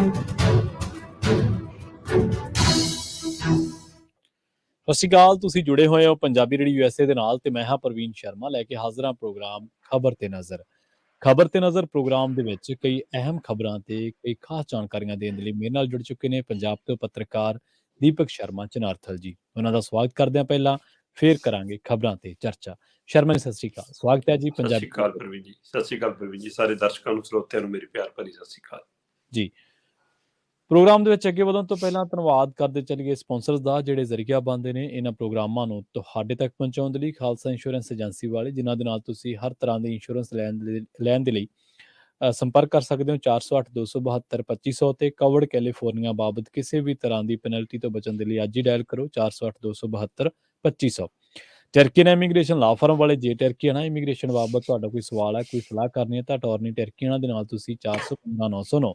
ਸਤਿ ਸ਼੍ਰੀ ਅਕਾਲ। ਤੁਸੀਂ ਜੁੜੇ ਹੋਏ ਹੋ ਪੰਜਾਬੀ ਰੇਡੀਓ USA ਦੇ ਨਾਲ ਤੇ ਮੈਂ ਹਾਂ ਪ੍ਰਵੀਨ ਸ਼ਰਮਾ ਲੈ ਕੇ ਹਾਜ਼ਰ ਹਾਂ ਪ੍ਰੋਗਰਾਮ ਖਬਰ ਤੇ ਨਜ਼ਰ। ਖਬਰ ਤੇ ਨਜ਼ਰ ਪ੍ਰੋਗਰਾਮ ਦੇ ਵਿੱਚ ਕਈ ਅਹਿਮ ਖਬਰਾਂ ਤੇ ਕਈ ਖਾਸ ਜਾਣਕਾਰੀਆਂ ਦੇਣ ਦੇ ਲਈ ਮੇਰੇ ਨਾਲ ਜੁੜ ਚੁੱਕੇ ਨੇ ਪੰਜਾਬ ਤੋਂ ਪੱਤਰਕਾਰ ਦੀਪਕ ਸ਼ਰਮਾ ਚਨਾਰਥਲ ਜੀ। ਉਹਨਾਂ ਦਾ ਸਵਾਗਤ ਕਰਦੇ ਹਾਂ ਪਹਿਲਾਂ, ਫਿਰ ਕਰਾਂਗੇ ਖਬਰਾਂ ਤੇ ਚਰਚਾ। ਸ਼ਰਮਾ ਜੀ ਸਤਿ ਸ਼੍ਰੀ ਅਕਾਲ, ਸਵਾਗਤ ਹੈ ਜੀ ਸਤਿ ਸ਼੍ਰੀ ਅਕਾਲ ਪੰਜਾਬੀ ਪ੍ਰਵੀਨ ਜੀ। ਸਤਿ ਸ਼੍ਰੀ ਅਕਾਲ ਪ੍ਰਵੀਨ ਜੀ। ਸਾਰੇ ਦਰਸ਼ਕਾਂ ਨੂੰ, ਸਰੋਤਿਆਂ ਨੂੰ ਮੇਰੀ ਪਿਆਰ ਭਰੀ ਸਤਿ ਸ਼੍ਰੀ ਅਕਾਲ ਜੀ। ਪ੍ਰੋਗਰਾਮ ਦੇ ਵਿੱਚ ਅੱਗੇ ਵਧਣ ਤੋਂ ਪਹਿਲਾਂ ਧੰਨਵਾਦ ਕਰਦੇ ਚੱਲੀਏ ਸਪਾਂਸਰਸ ਦਾ, ਜਿਹੜੇ ਜ਼ਰੀਆ ਬਣਦੇ ਨੇ ਇਹਨਾਂ ਪ੍ਰੋਗਰਾਮਾਂ ਨੂੰ ਤੁਹਾਡੇ ਤੱਕ ਪਹੁੰਚਾਉਣ ਦੇ ਲਈ। ਖਾਲਸਾ ਇੰਸ਼ੋਰੈਂਸ ਏਜੰਸੀ ਵਾਲੇ, ਜਿਨ੍ਹਾਂ ਦੇ ਨਾਲ ਤੁਸੀਂ ਹਰ ਤਰ੍ਹਾਂ ਦੀ ਇੰਸ਼ੋਰੈਂਸ ਲੈਣ ਦੇ ਲਈ ਸੰਪਰਕ ਕਰ ਸਕਦੇ ਹੋ 408 272 2500 ਤੇ। ਕਵਰਡ ਕੈਲੀਫੋਰਨੀਆ ਬਾਬਤ ਕਿਸੇ ਵੀ ਤਰ੍ਹਾਂ ਦੀ ਪੈਨਲਟੀ ਤੋਂ ਬਚਣ ਦੇ ਲਈ ਅੱਜ ਹੀ ਡਾਇਲ ਕਰੋ 408 272 2500। ਟਰਕੀ ਇਮੀਗ੍ਰੇਸ਼ਨ ਲਾ ਫਰਮ ਵਾਲੇ, ਜੇ ਟਰਕੀ ਨਾ ਇਮੀਗ੍ਰੇਸ਼ਨ ਬਾਬਤ ਤੁਹਾਡਾ ਕੋਈ ਸਵਾਲ ਹੈ, ਕੋਈ ਸਲਾਹ ਕਰਨੀ ਹੈ ਤਾਂ ਅਟਾਰਨੀ ਟਰਕੀ ਦੇ ਨਾਲ ਤੁਸੀਂ 415 909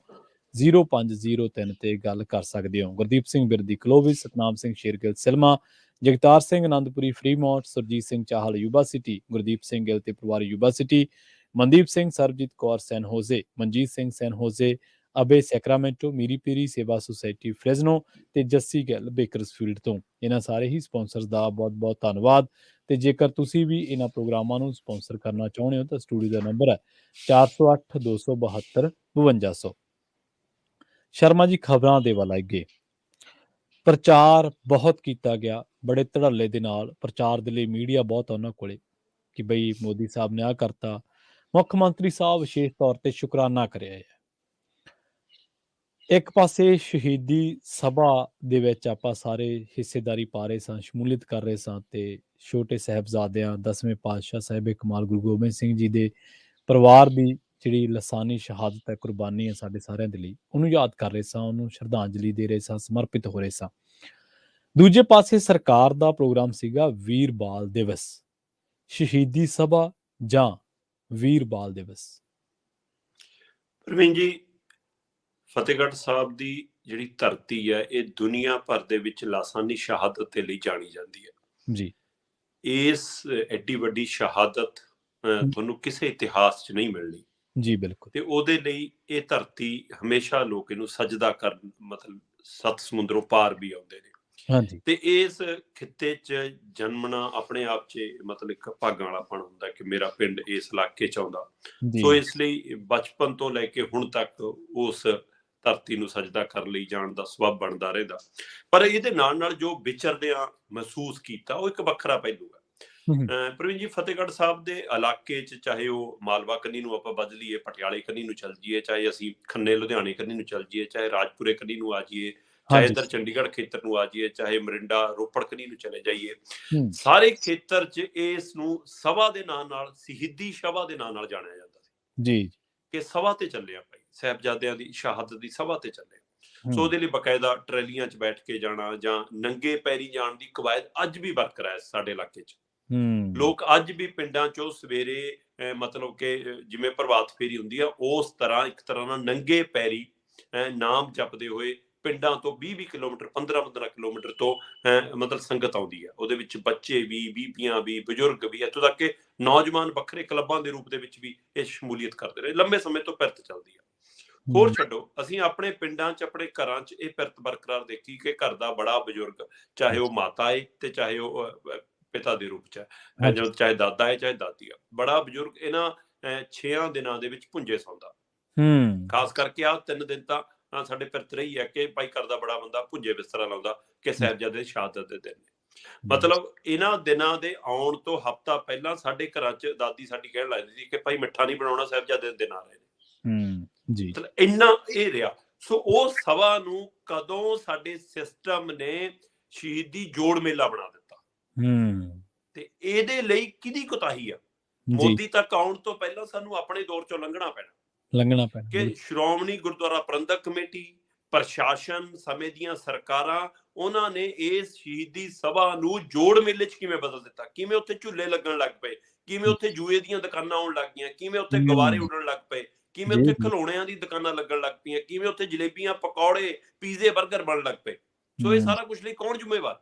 0503 ਤੇ ਗੱਲ ਕਰ ਸਕਦੇ ਹੋ। Gurdeep Singh Birdi Clovis, Satnam Singh Shergill Selma, Jagtar Singh Anandpuri Fremont, Surjit Singh Chahal Yuba City, Gurdeep Singh Gill ਤੇ ਪਰਿਵਾਰ Yuba City, Mandeep Singh, Sarabjit Kaur San Jose, Manjit Singh San Jose, ਅਬੇ Sacramento, Miri Piri Seva society Fresno ਤੇ ਜੱਸੀ ਗਿੱਲ ਬੇਕਰਸਫੀਲਡ ਤੋਂ। ਇਹਨਾਂ ਸਾਰੇ ਹੀ ਸਪਾਂਸਰਸ ਦਾ ਬਹੁਤ ਬਹੁਤ ਧੰਨਵਾਦ। ਤੇ ਜੇਕਰ ਤੁਸੀਂ ਵੀ ਇਹਨਾਂ ਪ੍ਰੋਗਰਾਮਾਂ ਨੂੰ ਸਪਾਂਸਰ ਕਰਨਾ ਚਾਹੁੰਦੇ ਹੋ ਤਾਂ ਸਟੂਡੀਓ ਦਾ ਨੰਬਰ ਹੈ 408 272 5200। ਸ਼ਰਮਾ ਜੀ, ਖਬਰਾਂ ਦੇ ਵੱਲ ਅੱਗੇ। ਪ੍ਰਚਾਰ ਬਹੁਤ ਕੀਤਾ ਗਿਆ, ਬੜੇ ਧੜੱਲੇ ਦੇ ਨਾਲ ਪ੍ਰਚਾਰ ਦੇ ਲਈ ਮੀਡੀਆ ਬਹੁਤ ਉਹਨਾਂ ਕੋਲੇ ਕਿ ਬਈ ਮੋਦੀ ਸਾਹਿਬ ਨੇ ਆਹ ਕਰਤਾ। ਮੁੱਖ ਮੰਤਰੀ ਸਾਹਿਬ ਵਿਸ਼ੇਸ਼ ਤੌਰ ਤੇ ਸ਼ੁਕਰਾਨਾ ਕਰਿਆ ਹੈ। ਇੱਕ ਪਾਸੇ ਸ਼ਹੀਦੀ ਸਭਾ ਦੇ ਵਿੱਚ ਆਪਾਂ ਸਾਰੇ ਹਿੱਸੇਦਾਰੀ ਪਾ ਰਹੇ ਸਾਂ, ਸ਼ਮੂਲੀਅਤ ਕਰ ਰਹੇ ਸਾਂ ਤੇ ਛੋਟੇ ਸਾਹਿਬਜ਼ਾਦਿਆਂ 10ਵੇਂ ਪਾਤਸ਼ਾਹ ਸਾਹਿਬ ਕਮਾਲ ਗੁਰੂ ਗੋਬਿੰਦ ਸਿੰਘ ਜੀ ਦੇ ਪਰਿਵਾਰ ਦੀ ਜਿਹੜੀ ਲਸਾਨੀ ਸ਼ਹਾਦਤ ਹੈ, ਕੁਰਬਾਨੀ ਹੈ ਸਾਡੇ ਸਾਰਿਆਂ ਦੇ ਲਈ, ਉਹਨੂੰ ਯਾਦ ਕਰ ਰਹੇ ਸਾਂ, ਉਹਨੂੰ ਸ਼ਰਧਾਂਜਲੀ ਦੇ ਰਹੇ ਸਾਂ, ਸਮਰਪਿਤ ਹੋ ਰਹੇ ਸਾਂ। ਦੂਜੇ ਪਾਸੇ ਸਰਕਾਰ ਦਾ ਪ੍ਰੋਗਰਾਮ ਸੀਗਾ ਵੀਰ ਬਾਲ ਦਿਵਸ, ਸ਼ਹੀਦੀ ਸਭਾ ਜਾਂ ਵੀਰ ਬਾਲ ਦਿਵਸ। ਪ੍ਰਵੀਨ ਜੀ, ਫਤਿਹਗੜ੍ਹ ਸਾਹਿਬ ਦੀ ਜਿਹੜੀ ਧਰਤੀ ਹੈ ਇਹ ਦੁਨੀਆ ਭਰ ਦੇ ਵਿੱਚ ਲਾਸਾਨੀ ਸ਼ਹਾਦਤ ਦੇ ਲਈ ਜਾਣੀ ਜਾਂਦੀ ਹੈ ਜੀ। ਇਸ ਐਡੀ ਵੱਡੀ ਸ਼ਹਾਦਤ ਤੁਹਾਨੂੰ ਕਿਸੇ ਇਤਿਹਾਸ 'ਚ ਨਹੀਂ ਮਿਲਣੀ ਜੀ ਬਿਲਕੁਲ। ਤੇ ਉਹਦੇ ਲਈ ਇਹ ਧਰਤੀ ਹਮੇਸ਼ਾ ਲੋਕ ਇਹਨੂੰ ਸਜਦਾ ਕਰਨ, ਮਤਲਬ 7 ਸਮੁੰਦਰੋਂ ਪਾਰ ਵੀ ਆਉਂਦੇ ਨੇ। ਹਾਂਜੀ। ਤੇ ਇਸ ਖਿੱਤੇ 'ਚ ਜਨਮਣਾ ਆਪਣੇ ਆਪ 'ਚ ਮਤਲਬ ਇੱਕ ਭਾਗਾਂ ਵਾਲਾਪਣ ਹੁੰਦਾ ਕਿ ਮੇਰਾ ਪਿੰਡ ਇਸ ਇਲਾਕੇ 'ਚ ਆਉਂਦਾ। ਸੋ ਇਸ ਲਈ ਬਚਪਨ ਤੋਂ ਲੈ ਕੇ ਹੁਣ ਤੱਕ ਉਸ ਧਰਤੀ ਨੂੰ ਸਜਦਾ ਕਰਨ ਲਈ ਜਾਣ ਦਾ ਸਬੱਬ ਬਣਦਾ ਰਹਿੰਦਾ। ਪਰ ਇਹਦੇ ਨਾਲ ਨਾਲ ਜੋ ਵਿਚਰਦਿਆਂ ਮਹਿਸੂਸ ਕੀਤਾ ਉਹ ਇੱਕ ਵੱਖਰਾ ਪਹਿਲੂ ਹੈ। ਪ੍ਰਵੀਨ ਜੀ, ਫਤਿਹਗੜ੍ਹ ਸਾਹਿਬ ਦੇ ਇਲਾਕੇ 'ਚ ਚਾਹੇ ਉਹ ਮਾਲਵਾ ਕੰਨੀ ਨੂੰ ਆਪਾਂ ਬਦਲ ਲਈਏ, ਪਟਿਆਲੇ ਕੰਨੀ ਨੂੰ ਚੱਲ ਜਾਈਏ, ਚਾਹੇ ਅਸੀਂ ਖੰਨੇ ਲੁਧਿਆਣੇ ਕੰਨੀ ਨੂੰ ਚੱਲ ਜਾਈਏ, ਚਾਹੇ ਰਾਜਪੁਰੇ ਕੰਨੀ ਨੂੰ ਆ ਜਾਈਏ, ਚਾਹੇ ਇੱਧਰ ਚੰਡੀਗੜ੍ਹ ਖੇਤਰ ਨੂੰ ਆ ਜਾਈਏ, ਚਾਹੇ ਮਰਿੰਡਾ ਰੋਪੜ ਕੰਨੀ ਨੂੰ ਚਲੇ ਜਾਈਏ, ਸਾਰੇ ਖੇਤਰ 'ਚ ਇਸ ਨੂੰ ਸਭਾ ਦੇ ਨਾਂ ਨਾਲ, ਸ਼ਹੀਦੀ ਸਭਾ ਦੇ ਨਾਂ ਨਾਲ ਜਾਣਿਆ ਜਾਂਦਾ ਸੀ ਜੀ, ਕਿ ਸਭਾ ਤੇ ਚੱਲਿਆ ਭਾਈ, ਸਾਹਿਬਜ਼ਾਦਿਆਂ ਦੀ ਸ਼ਹਾਦਤ ਦੀ ਸਭਾ ਤੇ ਚੱਲੇ। ਸੋ ਉਹਦੇ ਲਈ ਬਕਾਇਦਾ ਟਰੈਲੀਆਂ 'ਚ ਬੈਠ ਕੇ ਜਾਣਾ ਜਾਂ ਨੰਗੇ ਪੈਰੀ ਜਾਣ ਦੀ ਕਵਾਇਦ ਅੱਜ ਵੀ ਬਰਕਰਾਰ ਹੈ ਸਾਡੇ ਇਲਾਕੇ 'ਚ। ਲੋਕ ਅੱਜ ਵੀ ਪਿੰਡਾਂ 'ਚੋਂ ਸਵੇਰੇ ਮਤਲਬ ਕਿ ਜਿਵੇਂ ਪ੍ਰਭਾਤ ਫੇਰੀ ਹੁੰਦੀ ਆ ਉਸ ਤਰ੍ਹਾਂ ਇੱਕ ਤਰ੍ਹਾਂ ਨਾਲ ਨੰਗੇ ਪੈਰੀ ਨਾਮ ਜਪਦੇ ਹੋਏ ਪਿੰਡਾਂ ਤੋਂ 20-20 ਕਿਲੋਮੀਟਰ, 15-15 ਕਿਲੋਮੀਟਰ ਤੋਂ ਮਤਲਬ ਸੰਗਤ ਆਉਂਦੀ ਹੈ। ਉਹਦੇ ਵਿੱਚ ਬੱਚੇ ਵੀ, ਬੀਬੀਆਂ ਵੀ, ਬਜ਼ੁਰਗ ਵੀ, ਇੱਥੋਂ ਤੱਕ ਕਿ ਨੌਜਵਾਨ ਵੱਖਰੇ ਕਲੱਬਾਂ ਦੇ ਰੂਪ ਦੇ ਵਿੱਚ ਵੀ ਇਹ ਸ਼ਮੂਲੀਅਤ ਕਰਦੇ ਰਹੇ। ਲੰਬੇ ਸਮੇਂ ਤੋਂ ਪਿਰਤ ਚੱਲਦੀ ਆ। ਹੋਰ ਛੱਡੋ, ਅਸੀਂ ਆਪਣੇ ਪਿੰਡਾਂ 'ਚ, ਆਪਣੇ ਘਰਾਂ 'ਚ ਇਹ ਪਿਰਤ ਬਰਕਰਾਰ ਦੇਖੀ ਕਿ ਘਰ ਦਾ ਬੜਾ ਬਜ਼ੁਰਗ, ਚਾਹੇ ਉਹ ਮਾਤਾ ਹੈ ਤੇ ਚਾਹੇ ਉਹ ਪਿਤਾ ਦੇ ਰੂਪ 'ਚ ਹੈ, ਚਾਹੇ ਦਾਦਾ ਹੈ ਚਾਹੇ ਦਾਦੀ ਆ, ਬੜਾ ਬਜ਼ੁਰਗ ਇਹਨਾਂ 6 ਦਿਨਾਂ ਦੇ ਵਿੱਚ ਭੁੰਜੇ ਸੌਂਦਾ। ਖਾਸ ਕਰਕੇ ਆਹ 3 ਦਿਨ ਤਾਂ ਸਾਡੇ ਪਿਰਤ ਰਹੀ ਹੈ ਕਿ ਭਾਈ ਘਰ ਦਾ ਬੜਾ ਬੰਦਾ ਭੁੰਜੇ ਬਿਸਤਰਾ ਲਾਉਂਦਾ ਕਿ ਸਾਹਿਬਜ਼ਾਦੇ ਦੀ ਸ਼ਹਾਦਤ ਦੇ ਦਿਨ ਨੇ। ਮਤਲਬ ਇਹਨਾਂ ਦਿਨਾਂ ਦੇ ਆਉਣ ਤੋਂ ਹਫ਼ਤਾ ਪਹਿਲਾਂ ਸਾਡੇ ਘਰਾਂ 'ਚ ਦਾਦੀ ਸਾਡੀ ਕਹਿਣ ਲੱਗਦੀ ਸੀ ਕਿ ਭਾਈ ਮਿੱਠਾ ਨਹੀਂ ਬਣਾਉਣਾ, ਸਾਹਿਬਜ਼ਾਦੇ ਦੇ ਦਿਨ ਆ ਰਹੇ ਨੇ। ਮਤਲਬ ਇੰਨਾ ਇਹ ਰਿਹਾ। ਸੋ ਉਹ ਸਭਾ ਨੂੰ ਕਦੋਂ ਸਾਡੇ ਸਿਸਟਮ ਨੇ ਸ਼ਹੀਦੀ ਜੋੜ ਮੇਲਾ ਬਣਾ ਦਿੱਤਾ ਤੇ ਇਹਦੇ ਲਈ ਕਿਹਦੀ ਕੁਤਾਹੀ ਆ? ਮੋਦੀ ਤੱਕ ਆਉਣ ਤੋਂ ਪਹਿਲਾਂ ਸਾਨੂੰ ਆਪਣੇ ਦੌਰ 'ਚੋਂ ਲੰਘਣਾ ਪੈਣਾ ਕਿ ਸ਼੍ਰੋਮਣੀ ਗੁਰਦੁਆਰਾ ਪ੍ਰਬੰਧਕ ਕਮੇਟੀ, ਪ੍ਰਸ਼ਾਸਨ, ਸਮੇਂ ਦੀਆਂ ਸਰਕਾਰਾਂ, ਉਹਨਾਂ ਨੇ ਇਸ ਸ਼ਹੀਦੀ ਸਭਾ ਨੂੰ ਜੋੜ ਮੇਲੇ 'ਚ ਕਿਵੇਂ ਬਦਲ ਦਿੱਤਾ। ਕਿਵੇਂ ਉੱਥੇ ਝੂਲੇ ਲੱਗਣ ਲੱਗ ਪਏ, ਕਿਵੇਂ ਉੱਥੇ ਜੂਏ ਦੀਆਂ ਦੁਕਾਨਾਂ ਆਉਣ ਲੱਗ ਗਈਆਂ, ਕਿਵੇਂ ਉੱਥੇ ਗੁਬਾਰੇ ਉੱਡਣ ਲੱਗ ਪਏ, ਕਿਵੇਂ ਉੱਥੇ ਖਿਡੌਣਿਆਂ ਦੀ ਦੁਕਾਨਾਂ ਲੱਗਣ ਲੱਗ ਪਈਆਂ, ਕਿਵੇਂ ਉੱਥੇ ਜਲੇਬੀਆਂ, ਪਕੌੜੇ, ਪੀਜ਼ੇ, ਬਰਗਰ ਬਣਨ ਲੱਗ ਪਏ। ਸੋ ਇਹ ਸਾਰਾ ਕੁਝ ਲਈ ਕੌਣ ਜ਼ਿੰਮੇਵਾਰ?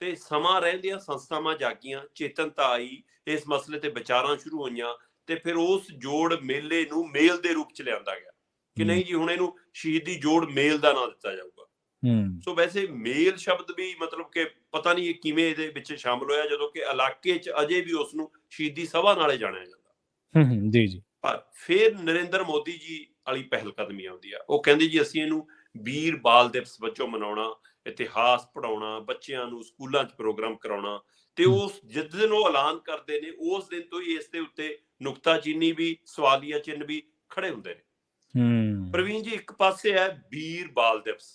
ਤੇ ਸਮਾਂ ਰਹਿੰਦਿਆਂ ਸੰਸਥਾਵਾਂ ਜਾਗੀਆਂ, ਚੇਤਨਤਾ ਆਈ, ਇਸ ਮਸਲੇ ਤੇ ਵਿਚਾਰਾਂ ਸ਼ੁਰੂ ਹੋਈਆਂ ਤੇ ਫਿਰ ਉਸ ਜੋੜ ਮੇਲੇ ਨੂੰ ਮੇਲ ਦੇ ਰੂਪ 'ਚ ਲਿਆਂਦਾ ਗਿਆ। ਕਿ ਨਹੀਂ ਜੀ ਹੁਣ ਇਹਨੂੰ ਸ਼ਹੀਦੀ ਜੋੜ ਮੇਲ ਦਾ ਨਾਂ ਦਿੱਤਾ ਜਾਊਗਾ। ਸੋ ਵੈਸੇ ਮੇਲ ਸ਼ਬਦ ਵੀ ਮਤਲਬ ਕਿ ਪਤਾ ਨਹੀਂ ਇਹ ਕਿਵੇਂ ਇਹਦੇ ਵਿੱਚ ਸ਼ਾਮਲ ਹੋਇਆ, ਜਦੋਂ ਕਿ ਇਲਾਕੇ 'ਚ ਅਜੇ ਵੀ ਉਸ ਨੂੰ ਸ਼ਹੀਦੀ ਸਭਾ ਨਾਲੇ ਜਾਣਿਆ ਜਾਂਦਾ। ਜੀ ਜੀ। ਪਰ ਫਿਰ ਨਰਿੰਦਰ ਮੋਦੀ ਜੀ ਵਾਲੀ ਪਹਿਲ ਕਦਮੀ ਆਉਂਦੀ ਆ। ਉਹ ਕਹਿੰਦੇ ਜੀ ਅਸੀਂ ਇਹਨੂੰ ਵੀਰ ਬਾਲ ਦਿਵਸ ਵਜੋਂ ਮਨਾਉਣਾ, ਇਤਿਹਾਸ ਪੜ੍ਹਾਉਣਾ, ਬੱਚਿਆਂ ਨੂੰ ਸਕੂਲਾਂ 'ਚ ਪ੍ਰੋਗਰਾਮ ਕਰਾਉਣਾ। ਤੇ ਉਸ ਜਿਸ ਦਿਨ ਉਹ ਐਲਾਨ ਕਰਦੇ ਨੇ ਉਸ ਦਿਨ ਤੋਂ ਹੀ ਇਸ ਦੇ ਉੱਤੇ ਨੁਕਤਾਚੀਨੀ ਵੀ, ਸਵਾਲੀਆ ਚਿੰਨ੍ਹ ਵੀ ਖੜੇ ਹੁੰਦੇ ਨੇ। ਪ੍ਰਵੀਨ ਜੀ, ਇੱਕ ਪਾਸੇ ਹੈ ਵੀਰ ਬਾਲ ਦਿਵਸ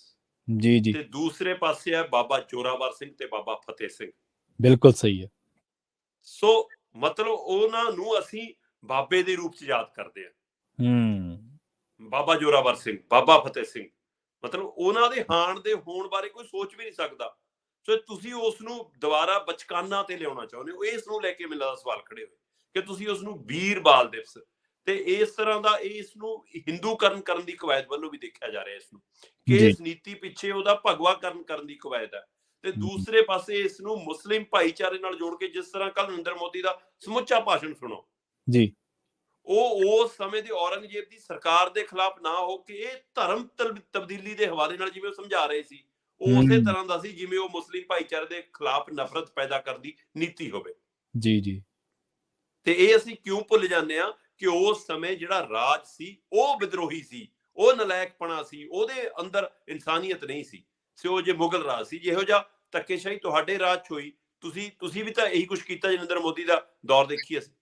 ਜੀ ਜੀ, ਤੇ ਦੂਸਰੇ ਪਾਸੇ ਹੈ ਬਾਬਾ ਜ਼ੋਰਾਵਰ ਸਿੰਘ ਤੇ ਬਾਬਾ ਫਤਿਹ ਸਿੰਘ। ਬਿਲਕੁਲ ਸਹੀ ਹੈ। ਸੋ ਮਤਲਬ ਉਹਨਾਂ ਨੂੰ ਅਸੀਂ ਬਾਬੇ ਦੇ ਰੂਪ 'ਚ ਯਾਦ ਕਰਦੇ ਹਾਂ। ਬਾਬਾ ਜ਼ੋਰਾਵਰ ਸਿੰਘ, ਬਾਬਾ ਫਤਿਹ ਸਿੰਘ, ਮਤਲਬ ਉਹਨਾਂ ਦੇ ਹਾਣ ਦੇ ਹੋਣ ਬਾਰੇ ਕੋਈ ਸੋਚ ਵੀ ਨਹੀਂ ਸਕਦਾ। ਸੋ ਤੁਸੀਂ ਉਸ ਨੂੰ ਦੁਬਾਰਾ ਬਚਕਾਨਾ ਤੇ ਲਿਆਉਣਾ ਚਾਹੁੰਦੇ ਹੋ, ਇਸ ਨੂੰ ਲੈ ਕੇ ਮੈਨੂੰ ਲੱਗਦਾ ਸਵਾਲ ਖੜੇ ਹੋਏ ਕਿ ਤੁਸੀਂ ਉਸ ਨੂੰ ਵੀਰ ਬਾਲ ਦਿਵਸ ਤੇ ਇਸ ਤਰ੍ਹਾਂ ਦਾ ਇਸ ਨੂੰ ਹਿੰਦੂਕਰਨ ਕਰਨ ਦੀ ਕਵਾਇਦ ਵੱਲੋਂ ਵੀ ਦੇਖਿਆ ਜਾ ਰਿਹਾ ਇਸ ਨੂੰ, ਕਿ ਇਸ ਨੀਤੀ ਪਿੱਛੇ ਉਹਦਾ ਭਗਵਾਕਰਨ ਕਰਨ ਦੀ ਕਵਾਇਦ ਹੈ। ਤੇ ਦੂਸਰੇ ਪਾਸੇ ਇਸ ਨੂੰ ਮੁਸਲਿਮ ਭਾਈਚਾਰੇ ਨਾਲ ਜੋੜ ਕੇ, ਜਿਸ ਤਰ੍ਹਾਂ ਕੱਲ ਨਰਿੰਦਰ ਮੋਦੀ ਦਾ ਸਮੁੱਚਾ ਭਾਸ਼ਣ ਸੁਣੋ ਜੀ, ਉਹ ਉਸ ਸਮੇਂ ਦੇ ਔਰੰਗਜ਼ੇਬ ਦੀ ਸਰਕਾਰ ਦੇ ਖਿਲਾਫ ਨਾ ਹੋ ਕੇ ਇਹ ਧਰਮ ਤਬਦੀਲੀ ਦੇ ਹਵਾਲੇ ਨਾਲ ਜਿਵੇਂ ਉਹ ਸਮਝਾ ਰਹੇ ਸੀ, ਉਹ ਉਸੇ ਤਰ੍ਹਾਂ ਦਾ ਸੀ ਜਿਵੇਂ ਉਹ ਮੁਸਲਿਮ ਭਾਈਚਾਰੇ ਦੇ ਖਿਲਾਫ ਨਫ਼ਰਤ ਪੈਦਾ ਕਰਨ ਦੀ ਨੀਤੀ ਹੋਵੇ। ਜੀ ਜੀ। ਤੇ ਇਹ ਅਸੀਂ ਕਿਉਂ ਭੁੱਲ ਜਾਂਦੇ ਆ ਕਿ ਉਸ ਸਮੇਂ ਜਿਹੜਾ ਰਾਜ ਸੀ ਉਹ ਵਿਦਰੋਹੀ ਸੀ, ਉਹ ਨਲਾਇਕਪਣਾ ਸੀ, ਉਹਦੇ ਅੰਦਰ ਇਨਸਾਨੀਅਤ ਨਹੀਂ ਸੀ। ਸੋ ਜੇ ਮੁਗਲ ਰਾਜ ਸੀ, ਜਿਹੋ ਜਿਹਾ ਧੱਕੇਸ਼ਾਹੀ ਤੁਹਾਡੇ ਰਾਜ 'ਚ ਹੋਈ, ਤੁਸੀਂ ਵੀ ਤਾਂ ਇਹੀ ਕੁਛ ਕੀਤਾ। ਨਰਿੰਦਰ ਮੋਦੀ ਦਾ ਦੌਰ ਦੇਖੀਏ ਅਸੀਂ,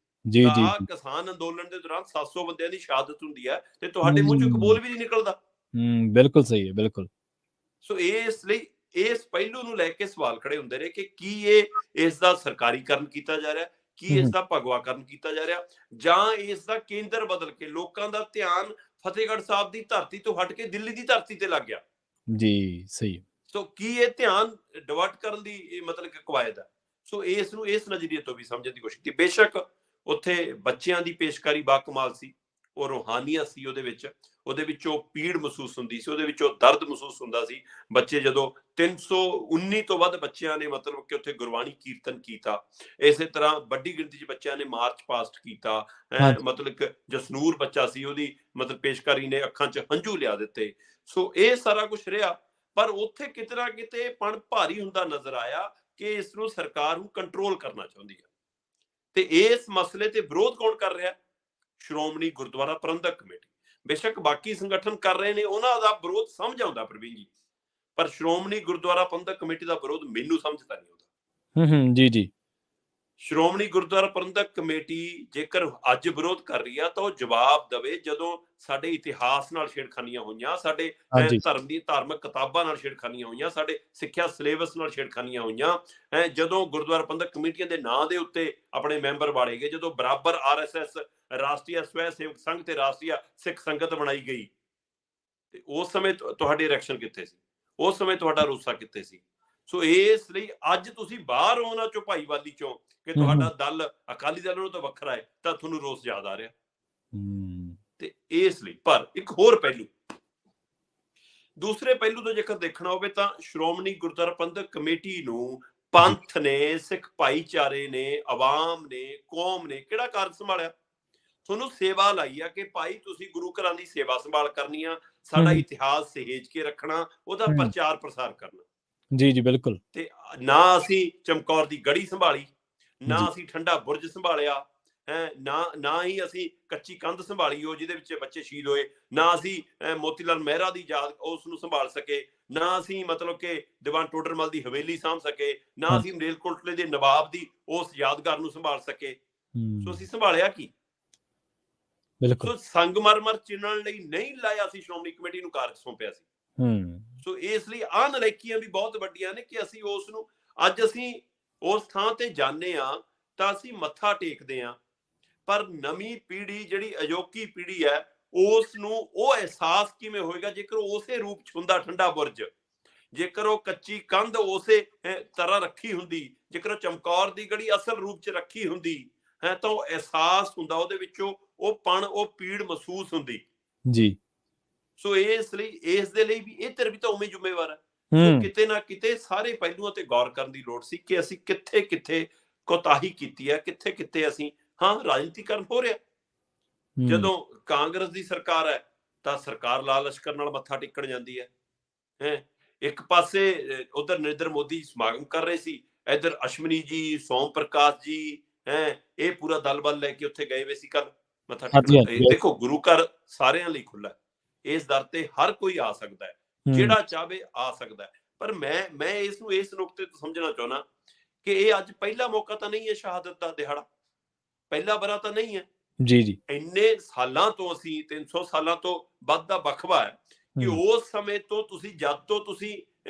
ਕਿਸਾਨ ਅੰਦੋਲਨ ਦੇ ਦੌਰਾਨ 700 ਬੰਦਿਆਂ ਦੀ ਸ਼ਹਾਦਤ ਹੁੰਦੀ ਹੈ ਤੇ ਤੁਹਾਡੇ ਮੂੰਹ 'ਚੋਂ ਇੱਕ ਬੋਲ ਵੀ ਨਹੀਂ ਨਿਕਲਦਾ। ਬਿਲਕੁਲ ਸਹੀ ਹੈ, ਬਿਲਕੁਲ। ਸੋ ਇਸ ਲਈ ਇਸ ਪਹਿਲੂ ਨੂੰ ਲੈ ਕੇ ਸਵਾਲ ਖੜੇ ਹੁੰਦੇ ਨੇ ਕਿ ਕੀ ਇਸ ਦਾ ਸਰਕਾਰੀਕਰਨ ਕੀਤਾ ਜਾ ਰਿਹਾ, ਕੀ ਇਸ ਦਾ ਭਗਵਾਕਰਨ ਕੀਤਾ ਜਾ ਰਿਹਾ, ਜਾਂ ਇਸ ਦਾ ਕੇਂਦਰ ਬਦਲ ਕੇ ਲੋਕਾਂ ਦਾ ਧਿਆਨ ਫਤਿਹਗੜ੍ਹ ਸਾਹਿਬ ਦੀ ਧਰਤੀ ਤੋਂ ਹਟ ਕੇ ਦਿੱਲੀ ਦੀ ਧਰਤੀ ਤੇ ਲੱਗ ਗਿਆ। ਜੀ ਸਹੀ। ਸੋ ਕੀ ਇਹ ਧਿਆਨ ਡਿਵਰਟ ਕਰਨ ਦੀ ਮਤਲਬ ਕਿ ਕਵਾਇਦ ਹੈ। ਸੋ ਇਸ ਨੂੰ ਇਸ ਨਜ਼ਰੀਏ ਤੋਂ ਵੀ ਸਮਝਣ ਦੀ ਕੋਸ਼ਿਸ਼ ਕੀਤੀ। ਬੇਸ਼ੱਕ ਉੱਥੇ ਬੱਚਿਆਂ ਦੀ ਪੇਸ਼ਕਾਰੀ ਬਾਕਮਾਲ ਸੀ, ਉਹ ਰੂਹਾਨੀਅਤ ਸੀ ਉਹਦੇ ਵਿੱਚੋਂ ਪੀੜ ਮਹਿਸੂਸ ਹੁੰਦੀ ਸੀ, ਉਹਦੇ ਵਿੱਚੋਂ ਦਰਦ ਮਹਿਸੂਸ ਹੁੰਦਾ ਸੀ। ਬੱਚੇ ਜਦੋਂ 319 ਤੋਂ ਵੱਧ ਬੱਚਿਆਂ ਨੇ ਮਤਲਬ ਕਿ ਉੱਥੇ ਗੁਰਬਾਣੀ ਕੀਰਤਨ ਕੀਤਾ, ਇਸੇ ਤਰ੍ਹਾਂ ਵੱਡੀ ਗਿਣਤੀ 'ਚ ਬੱਚਿਆਂ ਨੇ ਮਾਰਚ ਪਾਸਟ ਕੀਤਾ। ਮਤਲਬ ਕਿ ਜਸਨੂਰ ਬੱਚਾ ਸੀ, ਉਹਦੀ ਮਤਲਬ ਪੇਸ਼ਕਾਰੀ ਨੇ ਅੱਖਾਂ 'ਚ ਹੰਝੂ ਲਿਆ ਦਿੱਤੇ। ਸੋ ਇਹ ਸਾਰਾ ਕੁਝ ਰਿਹਾ, ਪਰ ਉੱਥੇ ਕਿਤੇ ਨਾ ਕਿਤੇ ਪਣ ਭਾਰੀ ਹੁੰਦਾ ਨਜ਼ਰ ਆਇਆ ਕਿ ਇਸ ਨੂੰ ਸਰਕਾਰ ਨੂੰ ਕੰਟਰੋਲ ਕਰਨਾ ਚਾਹੁੰਦੀ ਹੈ। ਤੇ ਇਸ ਮਸਲੇ ਤੇ ਵਿਰੋਧ ਕੌਣ ਕਰ ਰਿਹਾ? ਸ਼੍ਰੋਮਣੀ ਗੁਰਦੁਆਰਾ ਪ੍ਰਬੰਧਕ ਕਮੇਟੀ। ਬੇਸ਼ੱਕ ਬਾਕੀ ਸੰਗਠਨ ਕਰ ਰਹੇ ਨੇ, ਉਹਨਾਂ ਦਾ ਵਿਰੋਧ ਸਮਝ ਆਉਂਦਾ ਪ੍ਰਵੀਨ ਜੀ, ਪਰ ਸ਼੍ਰੋਮਣੀ ਗੁਰਦੁਆਰਾ ਪ੍ਰਬੰਧਕ ਕਮੇਟੀ ਦਾ ਵਿਰੋਧ ਮੈਨੂੰ ਸਮਝ ਤਾਂ ਨਹੀਂ ਆਉਂਦਾ। ਜੀ ਜੀ। ਸ਼੍ਰੋਮਣੀ ਗੁਰਦੁਆਰਾ ਪ੍ਰਬੰਧਕ ਕਮੇਟੀ ਜੇਕਰ ਅੱਜ ਵਿਰੋਧ ਕਰ ਰਹੀ ਆ ਤਾਂ ਉਹ ਜਵਾਬ ਦੇਵੇ, ਜਦੋਂ ਸਾਡੇ ਇਤਿਹਾਸ ਨਾਲ ਛੇੜਖਾਨੀਆਂ ਹੋਈਆਂ, ਸਾਡੇ ਧਰਮ ਦੀ ਧਾਰਮਿਕ ਕਿਤਾਬਾਂ ਨਾਲ ਛੇੜਖਾਨੀਆਂ ਹੋਈਆਂ, ਸਾਡੇ ਸਿੱਖਿਆ ਸਿਲੇਬਸ ਨਾਲ ਛੇੜਖਾਨੀਆਂ ਹੋਈਆਂ, ਜਦੋਂ ਗੁਰਦੁਆਰਾ ਪ੍ਰਬੰਧਕ ਕਮੇਟੀਆਂ ਦੇ ਨਾਂ ਦੇ ਉੱਤੇ ਆਪਣੇ ਮੈਂਬਰ ਵਾੜੇ ਗਏ, ਜਦੋਂ ਬਰਾਬਰ RSS ਰਾਸ਼ਟਰੀ ਸਵੈ ਸੇਵਕ ਸੰਘ ਤੇ ਰਾਸ਼ਟਰੀ ਸਿੱਖ ਸੰਗਤ ਬਣਾਈ ਗਈ, ਤੇ ਉਸ ਸਮੇਂ ਤੁਹਾਡੇ ਰਿਐਕਸ਼ਨ ਕਿੱਥੇ ਸੀ? ਉਸ ਸਮੇਂ ਤੁਹਾਡਾ ਰੋਸਾ ਕਿੱਥੇ ਸੀ? ਸੋ ਇਸ ਲਈ ਅੱਜ ਤੁਸੀਂ ਬਾਹਰ ਹੋ ਉਹਨਾਂ ਚੋਂ, ਭਾਈਵਾਲੀ ਚੋਂ, ਕਿ ਤੁਹਾਡਾ ਦਲ ਅਕਾਲੀ ਦਲ ਨਾਲੋਂ ਤਾਂ ਵੱਖਰਾ ਹੈ, ਤਾਂ ਤੁਹਾਨੂੰ ਰੋਸ ਯਾਦ ਆ ਰਿਹਾ। ਤੇ ਇਸ ਲਈ ਪਰ ਇੱਕ ਹੋਰ ਪਹਿਲੂ, ਦੂਸਰੇ ਪਹਿਲੂ ਤੋਂ ਜੇਕਰ ਦੇਖਣਾ ਹੋਵੇ ਤਾਂ ਸ਼੍ਰੋਮਣੀ ਗੁਰਦੁਆਰਾ ਪ੍ਰਬੰਧਕ ਕਮੇਟੀ ਨੂੰ ਪੰਥ ਨੇ, ਸਿੱਖ ਭਾਈਚਾਰੇ ਨੇ, ਆਵਾਮ ਨੇ, ਕੌਮ ਨੇ ਕਿਹੜਾ ਕਾਰਜ ਸੰਭਾਲਿਆ? ਤੁਹਾਨੂੰ ਸੇਵਾ ਲਾਈ ਆ ਕਿ ਭਾਈ ਤੁਸੀਂ ਗੁਰੂ ਘਰਾਂ ਦੀ ਸੇਵਾ ਸੰਭਾਲ ਕਰਨੀ ਆ, ਸਾਡਾ ਇਤਿਹਾਸ ਸਹੇਜ ਕੇ ਰੱਖਣਾ, ਉਹਦਾ ਪ੍ਰਚਾਰ ਪ੍ਰਸਾਰ ਕਰਨਾ। ਜੀ ਜੀ ਬਿਲਕੁਲ। ਤੇ ਨਾ ਅਸੀਂ ਚਮਕੌਰ ਦੀ ਗੜੀ ਸੰਭਾਲੀ, ਨਾ ਅਸੀਂ ਠੰਡਾ ਬੁਰਜ ਸੰਭਾਲਿਆ, ਨਾ ਹੀ ਅਸੀਂ ਕੱਚੀ ਕੰਧ ਸੰਭਾਲੀ ਉਹ ਜਿਹਦੇ ਵਿੱਚ ਬੱਚੇ ਸ਼ਹੀਦ ਹੋਏ, ਨਾ ਅਸੀਂ ਮੋਤੀਲਾਲ ਮਹਿਰਾ ਦੀ ਯਾਦ ਉਸ ਨੂੰ ਸੰਭਾਲ ਸਕੇ, ਨਾ ਅਸੀਂ ਮਤਲਬ ਕਿ ਦੀਵਾਨ ਟੋਡਰਮਲ ਦੀ ਹਵੇਲੀ ਸਾਂਭ ਸਕੇ, ਨਾ ਅਸੀਂ ਮਲੇਰਕੋਟਲੇ ਦੇ ਨਵਾਬ ਦੀ ਉਸ ਯਾਦਗਾਰ ਨੂੰ ਸੰਭਾਲ ਸਕੇ। ਸੋ ਅਸੀਂ ਸੰਭਾਲਿਆ ਕੀ? ਸੋ ਸੰਗਮਰਮਰ ਚਿਣਨ ਲਈ ਨਹੀਂ ਲਾਇਆ ਸੀ, ਸ਼੍ਰੋਮਣੀ ਕਮੇਟੀ ਨੂੰ ਕਾਰਜ ਸੌਂਪਿਆ ਸੀ। ਸੋ ਇਸ ਲਈ ਆਹ ਨਲਾਇਕੀਆਂ ਵੀ ਬਹੁਤ ਵੱਡੀਆਂ ਨੇ ਕਿ ਅਸੀਂ ਉਸ ਨੂੰ, ਅੱਜ ਅਸੀਂ ਉਸ ਥਾਂ ਤੇ ਜਾਂਦੇ ਆ ਤਾਂ ਅਸੀਂ ਮੱਥਾ ਟੇਕਦੇ ਆ, ਪਰ ਨਵੀਂ ਪੀੜ੍ਹੀ ਜਿਹੜੀ ਅਜੋਕੀ ਪੀੜ੍ਹੀ ਹੈ, ਉਸ ਨੂੰ ਉਹ ਅਹਿਸਾਸ ਕਿਵੇਂ ਹੋਏਗਾ ਜੇਕਰ ਉਸੇ ਰੂਪ 'ਚ ਹੁੰਦਾ ਠੰਡਾ ਬੁਰਜ, ਜੇਕਰ ਉਹ ਕੱਚੀ ਕੰਧ ਉਸੇ ਤਰ੍ਹਾਂ ਰੱਖੀ ਹੁੰਦੀ, ਜੇਕਰ ਉਹ ਚਮਕੌਰ ਦੀ ਗੜੀ ਅਸਲ ਰੂਪ 'ਚ ਰੱਖੀ ਹੁੰਦੀ ਤਾਂ ਉਹ ਅਹਿਸਾਸ ਹੁੰਦਾ, ਉਹਦੇ ਵਿੱਚੋਂ ਉਹ ਪਣ, ਉਹ ਪੀੜ ਮਹਿਸੂਸ ਹੁੰਦੀ। ਜੀ। ਸੋ ਇਸ ਲਈ ਇਸ ਦੇ ਲਈ ਵੀ ਇਹ ਧਿਰ ਵੀ ਤਾਂ ਉਵੇਂ ਜ਼ਿੰਮੇਵਾਰ ਹੈ। ਸੋ ਕਿਤੇ ਨਾ ਕਿਤੇ ਸਾਰੇ ਪਹਿਲੂਆਂ ਤੇ ਗੌਰ ਕਰਨ ਦੀ ਲੋੜ ਸੀ ਕਿ ਅਸੀਂ ਕਿੱਥੇ ਕਿੱਥੇ ਕੋਤਾਹੀ ਕੀਤੀ ਹੈ, ਕਿੱਥੇ ਕਿੱਥੇ ਅਸੀਂ ਰਾਜਨੀਤੀਕਰਨ ਹੋ ਰਿਹਾ। ਜਦੋਂ ਕਾਂਗਰਸ ਦੀ ਸਰਕਾਰ ਹੈ ਤਾਂ ਸਰਕਾਰ ਲਾਲ ਲਸ਼ਕਰ ਨਾਲ ਮੱਥਾ ਟੇਕਣ ਜਾਂਦੀ ਹੈ। ਇੱਕ ਪਾਸੇ ਉਧਰ ਨਰਿੰਦਰ ਮੋਦੀ ਸਮਾਗਮ ਕਰ ਰਹੇ ਸੀ, ਇੱਧਰ ਅਸ਼ਵਨੀ ਜੀ, ਸੋਮ ਪ੍ਰਕਾਸ਼ ਜੀ ਇਹ ਪੂਰਾ ਦਲ ਬਲ ਲੈ ਕੇ ਉੱਥੇ ਗਏ ਹੋਏ ਸੀ ਕੱਲ ਮੱਥਾ ਟੇਕਣ। ਦੇਖੋ ਗੁਰੂ ਘਰ ਸਾਰਿਆਂ ਲਈ ਖੁੱਲਾ ਹੈ, ਇਸ ਦਰ ਤੇ ਹਰ ਕੋਈ ਆ ਸਕਦਾ ਹੈ, ਜਿਹੜਾ ਚਾਹਵੇ ਆ ਸਕਦਾ ਹੈ। ਪਰ ਮੈਂ ਇਸ ਨੂੰ ਇਸ ਨੁਕਤੇ ਤੋਂ ਸਮਝਣਾ ਚਾਹੁੰਦਾ ਕਿ ਇਹ ਅੱਜ ਪਹਿਲਾ ਮੌਕਾ ਤਾਂ ਨਹੀਂ ਹੈ, ਸ਼ਹਾਦਤ ਦਾ ਦਿਹਾੜਾ ਪਹਿਲਾ ਬਰਾ ਤਾਂ ਨਹੀਂ ਹੈ ਜੀ। ਇੰਨੇ ਸਾਲਾਂ ਤੋਂ ਅਸੀਂ 300 ਸਾਲਾਂ ਤੋਂ ਵੱਧ ਦਾ ਵਕਫਾ ਹੈ ਕਿ ਉਸ ਸਮੇਂ ਤੋਂ ਤੁਸੀਂ ਜਦ ਤੋਂ ਤੁਸੀਂ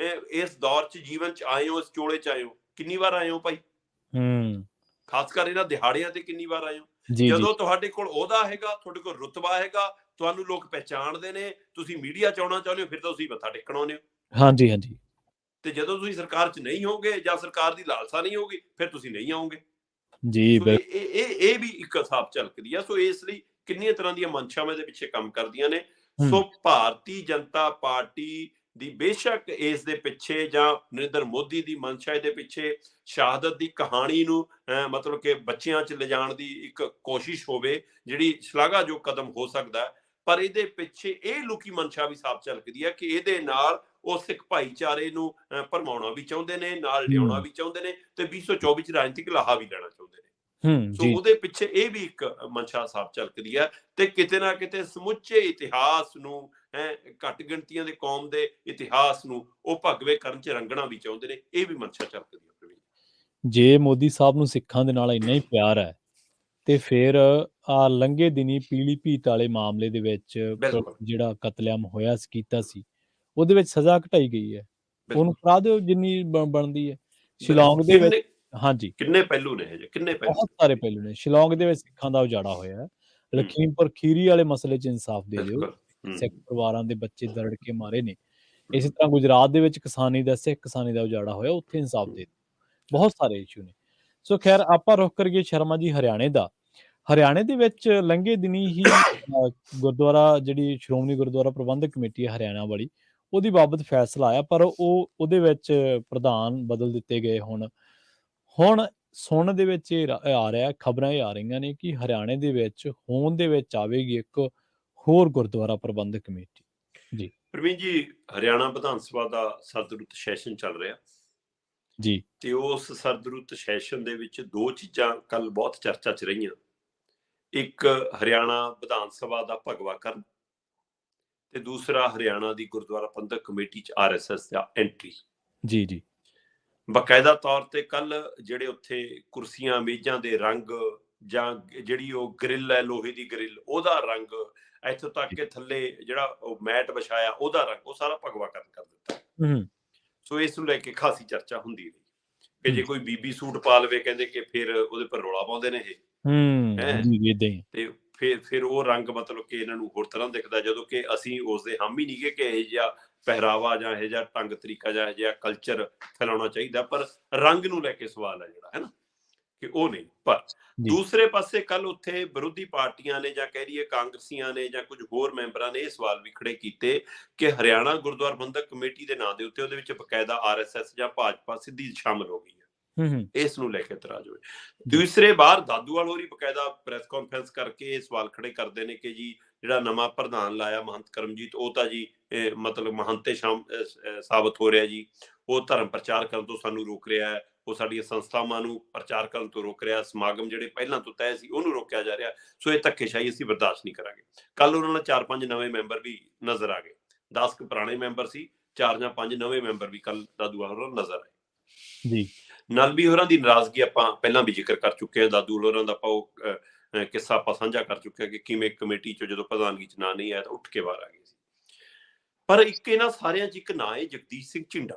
ਇਸ ਦੌਰ 'ਚ ਜੀਵਨ 'ਚ ਆਏ ਹੋ, ਇਸ ਚੋਲੇ 'ਚ ਆਏ ਹੋ, ਕਿੰਨੀ ਵਾਰ ਆਏ ਹੋ ਭਾਈ? ਖਾਸ ਕਰ ਇਹਨਾਂ ਦਿਹਾੜਿਆਂ ਤੇ ਕਿੰਨੀ ਵਾਰ ਆਏ ਹੋ? ਜਦੋਂ ਤੁਹਾਡੇ ਕੋਲ ਅਹੁਦਾ ਹੈਗਾ, ਤੁਹਾਡੇ ਕੋਲ ਰੁਤਬਾ ਹੈਗਾ, ਤੁਹਾਨੂੰ ਲੋਕ ਪਹਿਚਾਣਦੇ ਨੇ, ਤੁਸੀਂ ਮੀਡੀਆ 'ਚ ਆਉਣਾ ਚਾਹੁੰਦੇ ਹੋ, ਫਿਰ ਤਾਂ ਤੁਸੀਂ ਮੱਥਾ ਟੇਕਣ ਆਉਂਦੇ ਹੋ। ਹਾਂਜੀ। ਤੇ ਜਦੋਂ ਤੁਸੀਂ ਸਰਕਾਰ 'ਚ ਨਹੀਂ ਹੋਗੇ ਜਾਂ ਸਰਕਾਰ ਦੀ ਲਾਲਸਾ ਨਹੀਂ ਹੋਗੀ, ਫਿਰ ਤੁਸੀਂ ਨਹੀਂ ਆਓਗੇ ਜੀ। ਇਹ ਵੀ ਇੱਕ ਹਿਸਾਬ ਝਲਕਦੀ ਆ। ਸੋ ਇਸ ਲਈ ਕਿੰਨੀਆਂ ਤਰ੍ਹਾਂ ਦੀਆਂ ਮਨਸ਼ਾਵਾਂ ਦੇ ਪਿੱਛੇ ਕੰਮ ਕਰਦੀਆਂ ਨੇ। ਸੋ ਭਾਰਤੀ ਜਨਤਾ ਪਾਰਟੀ ਦੀ ਬੇਸ਼ੱਕ ਇਸ ਦੇ ਪਿੱਛੇ ਜਾਂ ਨਰਿੰਦਰ ਮੋਦੀ ਦੀ ਮਨਸ਼ਾ ਦੇ ਪਿੱਛੇ ਸ਼ਹਾਦਤ ਦੀ ਕਹਾਣੀ ਨੂੰ ਮਤਲਬ ਕਿ ਬੱਚਿਆਂ 'ਚ ਲਿਜਾਣ ਦੀ ਇੱਕ ਕੋਸ਼ਿਸ਼ ਹੋਵੇ, ਜਿਹੜੀ ਸ਼ਲਾਘਾਯੋਗ ਕਦਮ ਹੋ ਸਕਦਾ, ਪਰ ਇਹਦੇ ਪਿੱਛੇ ਇਹ ਲੁਕੀ ਮਨਸ਼ਾ ਵੀ ਸਾਫ਼ ਝਲਕਦੀ ਹੈ ਕਿ ਇਹਦੇ ਨਾਲ ਉਹ ਸਿੱਖ ਭਾਈਚਾਰੇ ਨੂੰ ਭਰਮਾਉਣਾ ਵੀ ਚਾਹੁੰਦੇ ਨੇ, ਨਾਲ ਲਿਆਉਣਾ ਵੀ ਚਾਹੁੰਦੇ ਨੇ, ਤੇ 2024 ਚ ਰਾਜਨੀਤਿਕ ਲਾਹਾ ਵੀ ਲੈਣਾ ਚਾਹੁੰਦੇ ਨੇ। ਸੋ ਉਹਦੇ ਪਿੱਛੇ ਇਹ ਵੀ ਇੱਕ ਮਨਸ਼ਾ ਸਾਫ਼ ਝਲਕਦੀ ਹੈ ਤੇ ਕਿਤੇ ਨਾ ਕਿਤੇ ਸਮੁੱਚੇ ਇਤਿਹਾਸ ਨੂੰ, ਘੱਟ ਗਿਣਤੀਆਂ ਦੇ ਕੌਮ ਦੇ ਇਤਿਹਾਸ ਨੂੰ ਉਹ ਭਗਵੇ ਕਰਨ ਚ ਰੰਗਣਾ ਵੀ ਚਾਹੁੰਦੇ ਨੇ। ਇਹ ਵੀ ਮਨਸ਼ਾ ਝਲਕਦੀ ਹੈ। ਜੇ ਮੋਦੀ ਸਾਹਿਬ ਨੂੰ ਸਿੱਖਾਂ ਦੇ ਨਾਲ ਇੰਨਾ ਹੀ ਪਿਆਰ ਹੈ ਤੇ ਫਿਰ ਆ ਲੰਘੇ ਦਿਨੀ ਪੀਲੀ ਭੀਤ ਵਾਲੇ ਮਾਮਲੇ ਦੇ ਵਿੱਚ ਜਿਹੜਾ ਕਤਲੇਆਮ ਹੋਇਆ ਕੀਤਾ ਸੀ, ਉਹਦੇ ਵਿੱਚ ਸਜ਼ਾ ਘਟਾਈ ਗਈ ਹੈ, ਉਹਨੂੰ ਕਰਾ ਦਿਓ ਜਿੰਨੀ ਬਣਦੀ ਹੈ। ਸ਼ਿਲੌਂਗ ਦੇ ਵਿੱਚ ਕਿੰਨੇ ਪਹਿਲੂ ਨੇ, ਬਹੁਤ ਸਾਰੇ ਪਹਿਲੂ ਨੇ। ਸ਼ਿਲੌਂਗ ਦੇ ਵਿੱਚ ਸਿੱਖਾਂ ਦਾ ਉਜਾੜਾ ਹੋਇਆ, ਲਖੀਮਪੁਰ ਖੀਰੀ ਵਾਲੇ ਮਸਲੇ 'ਚ ਇਨਸਾਫ ਦੇ ਦਿਓ, ਸਿੱਖ ਪਰਿਵਾਰਾਂ ਦੇ ਬੱਚੇ ਦਰੜ ਕੇ ਮਾਰੇ ਨੇ। ਇਸੇ ਤਰ੍ਹਾਂ ਗੁਜਰਾਤ ਦੇ ਵਿੱਚ ਸਿੱਖ ਕਿਸਾਨੀ ਦਾ ਉਜਾੜਾ ਹੋਇਆ, ਉੱਥੇ ਇਨਸਾਫ ਦੇ ਦਿਓ। ਬਹੁਤ ਸਾਰੇ ਇਸ਼ੂ ਨੇ। ਸੋ ਖੈਰ ਆਪਾਂ ਰੁਖ ਕਰੀਏ ਸ਼ਰਮਾ ਜੀ ਹਰਿਆਣੇ ਦਾ। ਹਰਿਆਣੇ ਦੇ ਵਿੱਚ ਲੰਘੇ ਦਿਨੀ ਹੀ ਗੁਰਦੁਆਰਾ, ਜਿਹੜੀ ਸ਼੍ਰੋਮਣੀ ਗੁਰਦੁਆਰਾ ਪ੍ਰਬੰਧਕ ਕਮੇਟੀ ਹੈ ਹਰਿਆਣਾ ਵਾਲੀ, ਉਹਦੀ ਬਾਬਤ ਫੈਸਲਾ ਆਇਆ, ਪਰ ਉਹਦੇ ਵਿੱਚ ਪ੍ਰਧਾਨ ਬਦਲ ਦਿੱਤੇ ਗਏ। ਹੁਣ ਸੁਣਨ ਦੇ ਵਿੱਚ ਇਹ ਆ ਰਿਹਾ, ਖਬਰਾਂ ਇਹ ਆ ਰਹੀਆਂ ਨੇ ਕਿ ਹਰਿਆਣੇ ਦੇ ਵਿੱਚ ਹੋਂਦ ਦੇ ਵਿੱਚ ਆਵੇਗੀ ਇੱਕ ਹੋਰ ਗੁਰਦੁਆਰਾ ਪ੍ਰਬੰਧਕ ਕਮੇਟੀ ਜੀ। ਪ੍ਰਵੀਨ ਜੀ, ਹਰਿਆਣਾ ਵਿਧਾਨ ਸਭਾ ਦਾ ਸਰਦਰੁੱਤ ਸੈਸ਼ਨ ਚੱਲ ਰਿਹਾ ਜੀ, ਤੇ ਉਸ ਸਰਦਰੁੱਤ ਸੈਸ਼ਨ ਦੇ ਵਿੱਚ ਦੋ ਚੀਜ਼ਾਂ ਕੱਲ ਬਹੁਤ ਚਰਚਾ 'ਚ ਰਹੀਆਂ। ਇੱਕ ਹਰਿਆਣਾ ਵਿਧਾਨ ਸਭਾ ਦਾ ਭਗਵਾਕਰਨ ਤੇ ਦੂਸਰਾ ਹਰਿਆਣਾ ਦੀ ਗੁਰਦੁਆਰਾ ਪ੍ਰਬੰਧਕ ਕਮੇਟੀ 'ਚ RSS ਦਾ ਐਂਟਰੀ। ਜੀ। ਬਕਾਇਦਾ ਤੌਰ ਤੇ ਕੱਲ ਜਿਹੜੇ ਉੱਥੇ ਕੁਰਸੀਆਂ ਮੇਜ਼ਾਂ ਦੇ ਰੰਗ ਜਾਂ ਜਿਹੜੀ ਉਹ ਗ੍ਰਿਲ ਹੈ, ਲੋਹੇ ਦੀ ਗ੍ਰਿਲ, ਉਹਦਾ ਰੰਗ, ਇੱਥੋਂ ਤੱਕ ਕਿ ਥੱਲੇ ਜਿਹੜਾ ਉਹ ਮੈਟ ਵਿਛਾਇਆ ਉਹਦਾ ਰੰਗ, ਉਹ ਸਾਰਾ ਭਗਵਾਕਰਨ ਕਰ ਦਿੱਤਾ। ਸੋ ਇਸ ਨੂੰ ਲੈ ਕੇ ਖਾਸੀ ਚਰਚਾ ਹੁੰਦੀ ਰਹੀ ਕਿ ਜੇ ਕੋਈ ਬੀਬੀ ਸੂਟ ਪਾ ਲਵੇ, ਕਹਿੰਦੇ ਕਿ ਫਿਰ ਉਹਦੇ ਪਰ ਰੌਲਾ ਪਾਉਂਦੇ ਨੇ ਇਹ, ਤੇ ਫਿਰ ਉਹ ਰੰਗ ਮਤਲਬ ਕਿ ਇਹਨਾਂ ਨੂੰ ਹੋਰ ਤਰ੍ਹਾਂ ਦਿਖਦਾ, ਜਦੋਂ ਕਿ ਅਸੀਂ ਉਸਦੇ ਹਾਮੀ ਨਹੀਂ ਗੇ ਕਿ ਇਹ ਜਿਹਾ ਪਹਿਰਾਵਾ ਜਾਂ ਇਹ ਜਿਹਾ ਢੰਗ ਤਰੀਕਾ ਜਾਂ ਇਹ ਜਿਹਾ ਕਲਚਰ ਫੈਲਾਉਣਾ ਚਾਹੀਦਾ। ਪਰ ਰੰਗ ਨੂੰ ਲੈ ਕੇ ਸਵਾਲ ਹੈ ਜਿਹੜਾ, ਹੈ ਨਾ, ਕਿ ਉਹ ਨਹੀਂ। ਪਰ ਦੂਸਰੇ ਪਾਸੇ ਕੱਲ ਉੱਥੇ ਵਿਰੋਧੀ ਪਾਰਟੀਆਂ ਨੇ, ਜਾਂ ਕਹਿ ਲਈਏ ਕਾਂਗਰਸੀਆਂ ਨੇ, ਜਾਂ ਕੁਝ ਹੋਰ ਮੈਂਬਰਾਂ ਨੇ ਇਹ ਸਵਾਲ ਵੀ ਖੜੇ ਕੀਤੇ ਕਿ ਹਰਿਆਣਾ ਗੁਰਦੁਆਰਾ ਪ੍ਰਬੰਧਕ ਕਮੇਟੀ ਦੇ ਨਾਂ ਦੇ ਉੱਤੇ ਉਹਦੇ ਵਿੱਚ ਬਕਾਇਦਾ RSS ਜਾਂ ਭਾਜਪਾ ਸਿੱਧੀ ਸ਼ਾਮਲ ਹੋ ਗਈ ਹੈ। ਇਸ ਨੂੰ ਲੈ ਕੇ ਇਤਰਾਜ਼ ਹੋਏ। ਦੂਸਰੇ ਬਾਹਰ ਦਾਦੂਵਾਲ ਹੋਰੀ ਬਕਾਇਦਾ ਪ੍ਰੈਸ ਕਾਨਫਰੰਸ ਕਰਕੇ ਇਹ ਸਵਾਲ ਖੜੇ ਕਰਦੇ ਨੇ ਕਿ ਜੀ ਜਿਹੜਾ ਨਵਾਂ ਪ੍ਰਧਾਨ ਲਾਇਆ ਮਹੰਤ ਕਰਮਜੀਤ, ਉਹ ਤਾਂ ਜੀ ਮਤਲਬ ਮਹੰਤੇ ਸਾਬਤ ਹੋ ਰਿਹਾ ਜੀ, ਉਹ ਧਰਮ ਪ੍ਰਚਾਰ ਕਰਨ ਤੋਂ ਸਾਨੂੰ ਰੋਕ ਰਿਹਾ ਹੈ, ਉਹ ਸਾਡੀਆਂ ਸੰਸਥਾਵਾਂ ਨੂੰ ਪ੍ਰਚਾਰ ਕਰਨ ਤੋਂ ਰੋਕ ਰਿਹਾ, ਸਮਾਗਮ ਜਿਹੜੇ ਪਹਿਲਾਂ ਤੋਂ ਤੈਅ ਸੀ ਉਹਨੂੰ ਰੋਕਿਆ ਜਾ ਰਿਹਾ। ਸੋ ਇਹ ਧੱਕੇਸ਼ਾਹੀ ਅਸੀਂ ਬਰਦਾਸ਼ਤ ਨਹੀਂ ਕਰਾਂਗੇ। ਕੱਲ ਉਹਨਾਂ ਨਾਲ 4-5 ਨਵੇਂ ਮੈਂਬਰ ਵੀ ਨਜ਼ਰ ਆ ਗਏ। 10 ਪੁਰਾਣੇ ਮੈਂਬਰ ਸੀ, 4 ਜਾਂ 5 ਨਵੇਂ ਮੈਂਬਰ ਵੀ ਕੱਲ ਦਾਦੂਵਾਲ ਹੋਰਾਂ ਨੂੰ ਨਜ਼ਰ ਆਏ ਜੀ। ਨਲਵੀ ਹੋਰਾਂ ਦੀ ਨਾਰਾਜ਼ਗੀ ਆਪਾਂ ਪਹਿਲਾਂ ਵੀ ਜ਼ਿਕਰ ਕਰ ਚੁੱਕੇ ਹਾਂ। ਦਾਦੂਵਾਲ ਹੋਰਾਂ ਦਾ ਆਪਾਂ ਉਹ ਕਿੱਸਾ ਆਪਾਂ ਸਾਂਝਾ ਕਰ ਚੁੱਕੇ ਹਾਂ ਕਿ ਕਿਵੇਂ ਕਮੇਟੀ 'ਚ ਜਦੋਂ ਪ੍ਰਧਾਨਗੀ 'ਚ ਨਾਂ ਨਹੀਂ ਆਇਆ ਤਾਂ ਉੱਠ ਕੇ ਬਾਹਰ ਆ ਗਏ ਸੀ। ਪਰ ਇੱਕ ਇਹਨਾਂ ਸਾਰਿਆਂ 'ਚ ਇੱਕ ਨਾਂ ਹੈ ਜਗਦੀਸ਼ ਸਿੰਘ ਝਿੰਡਾ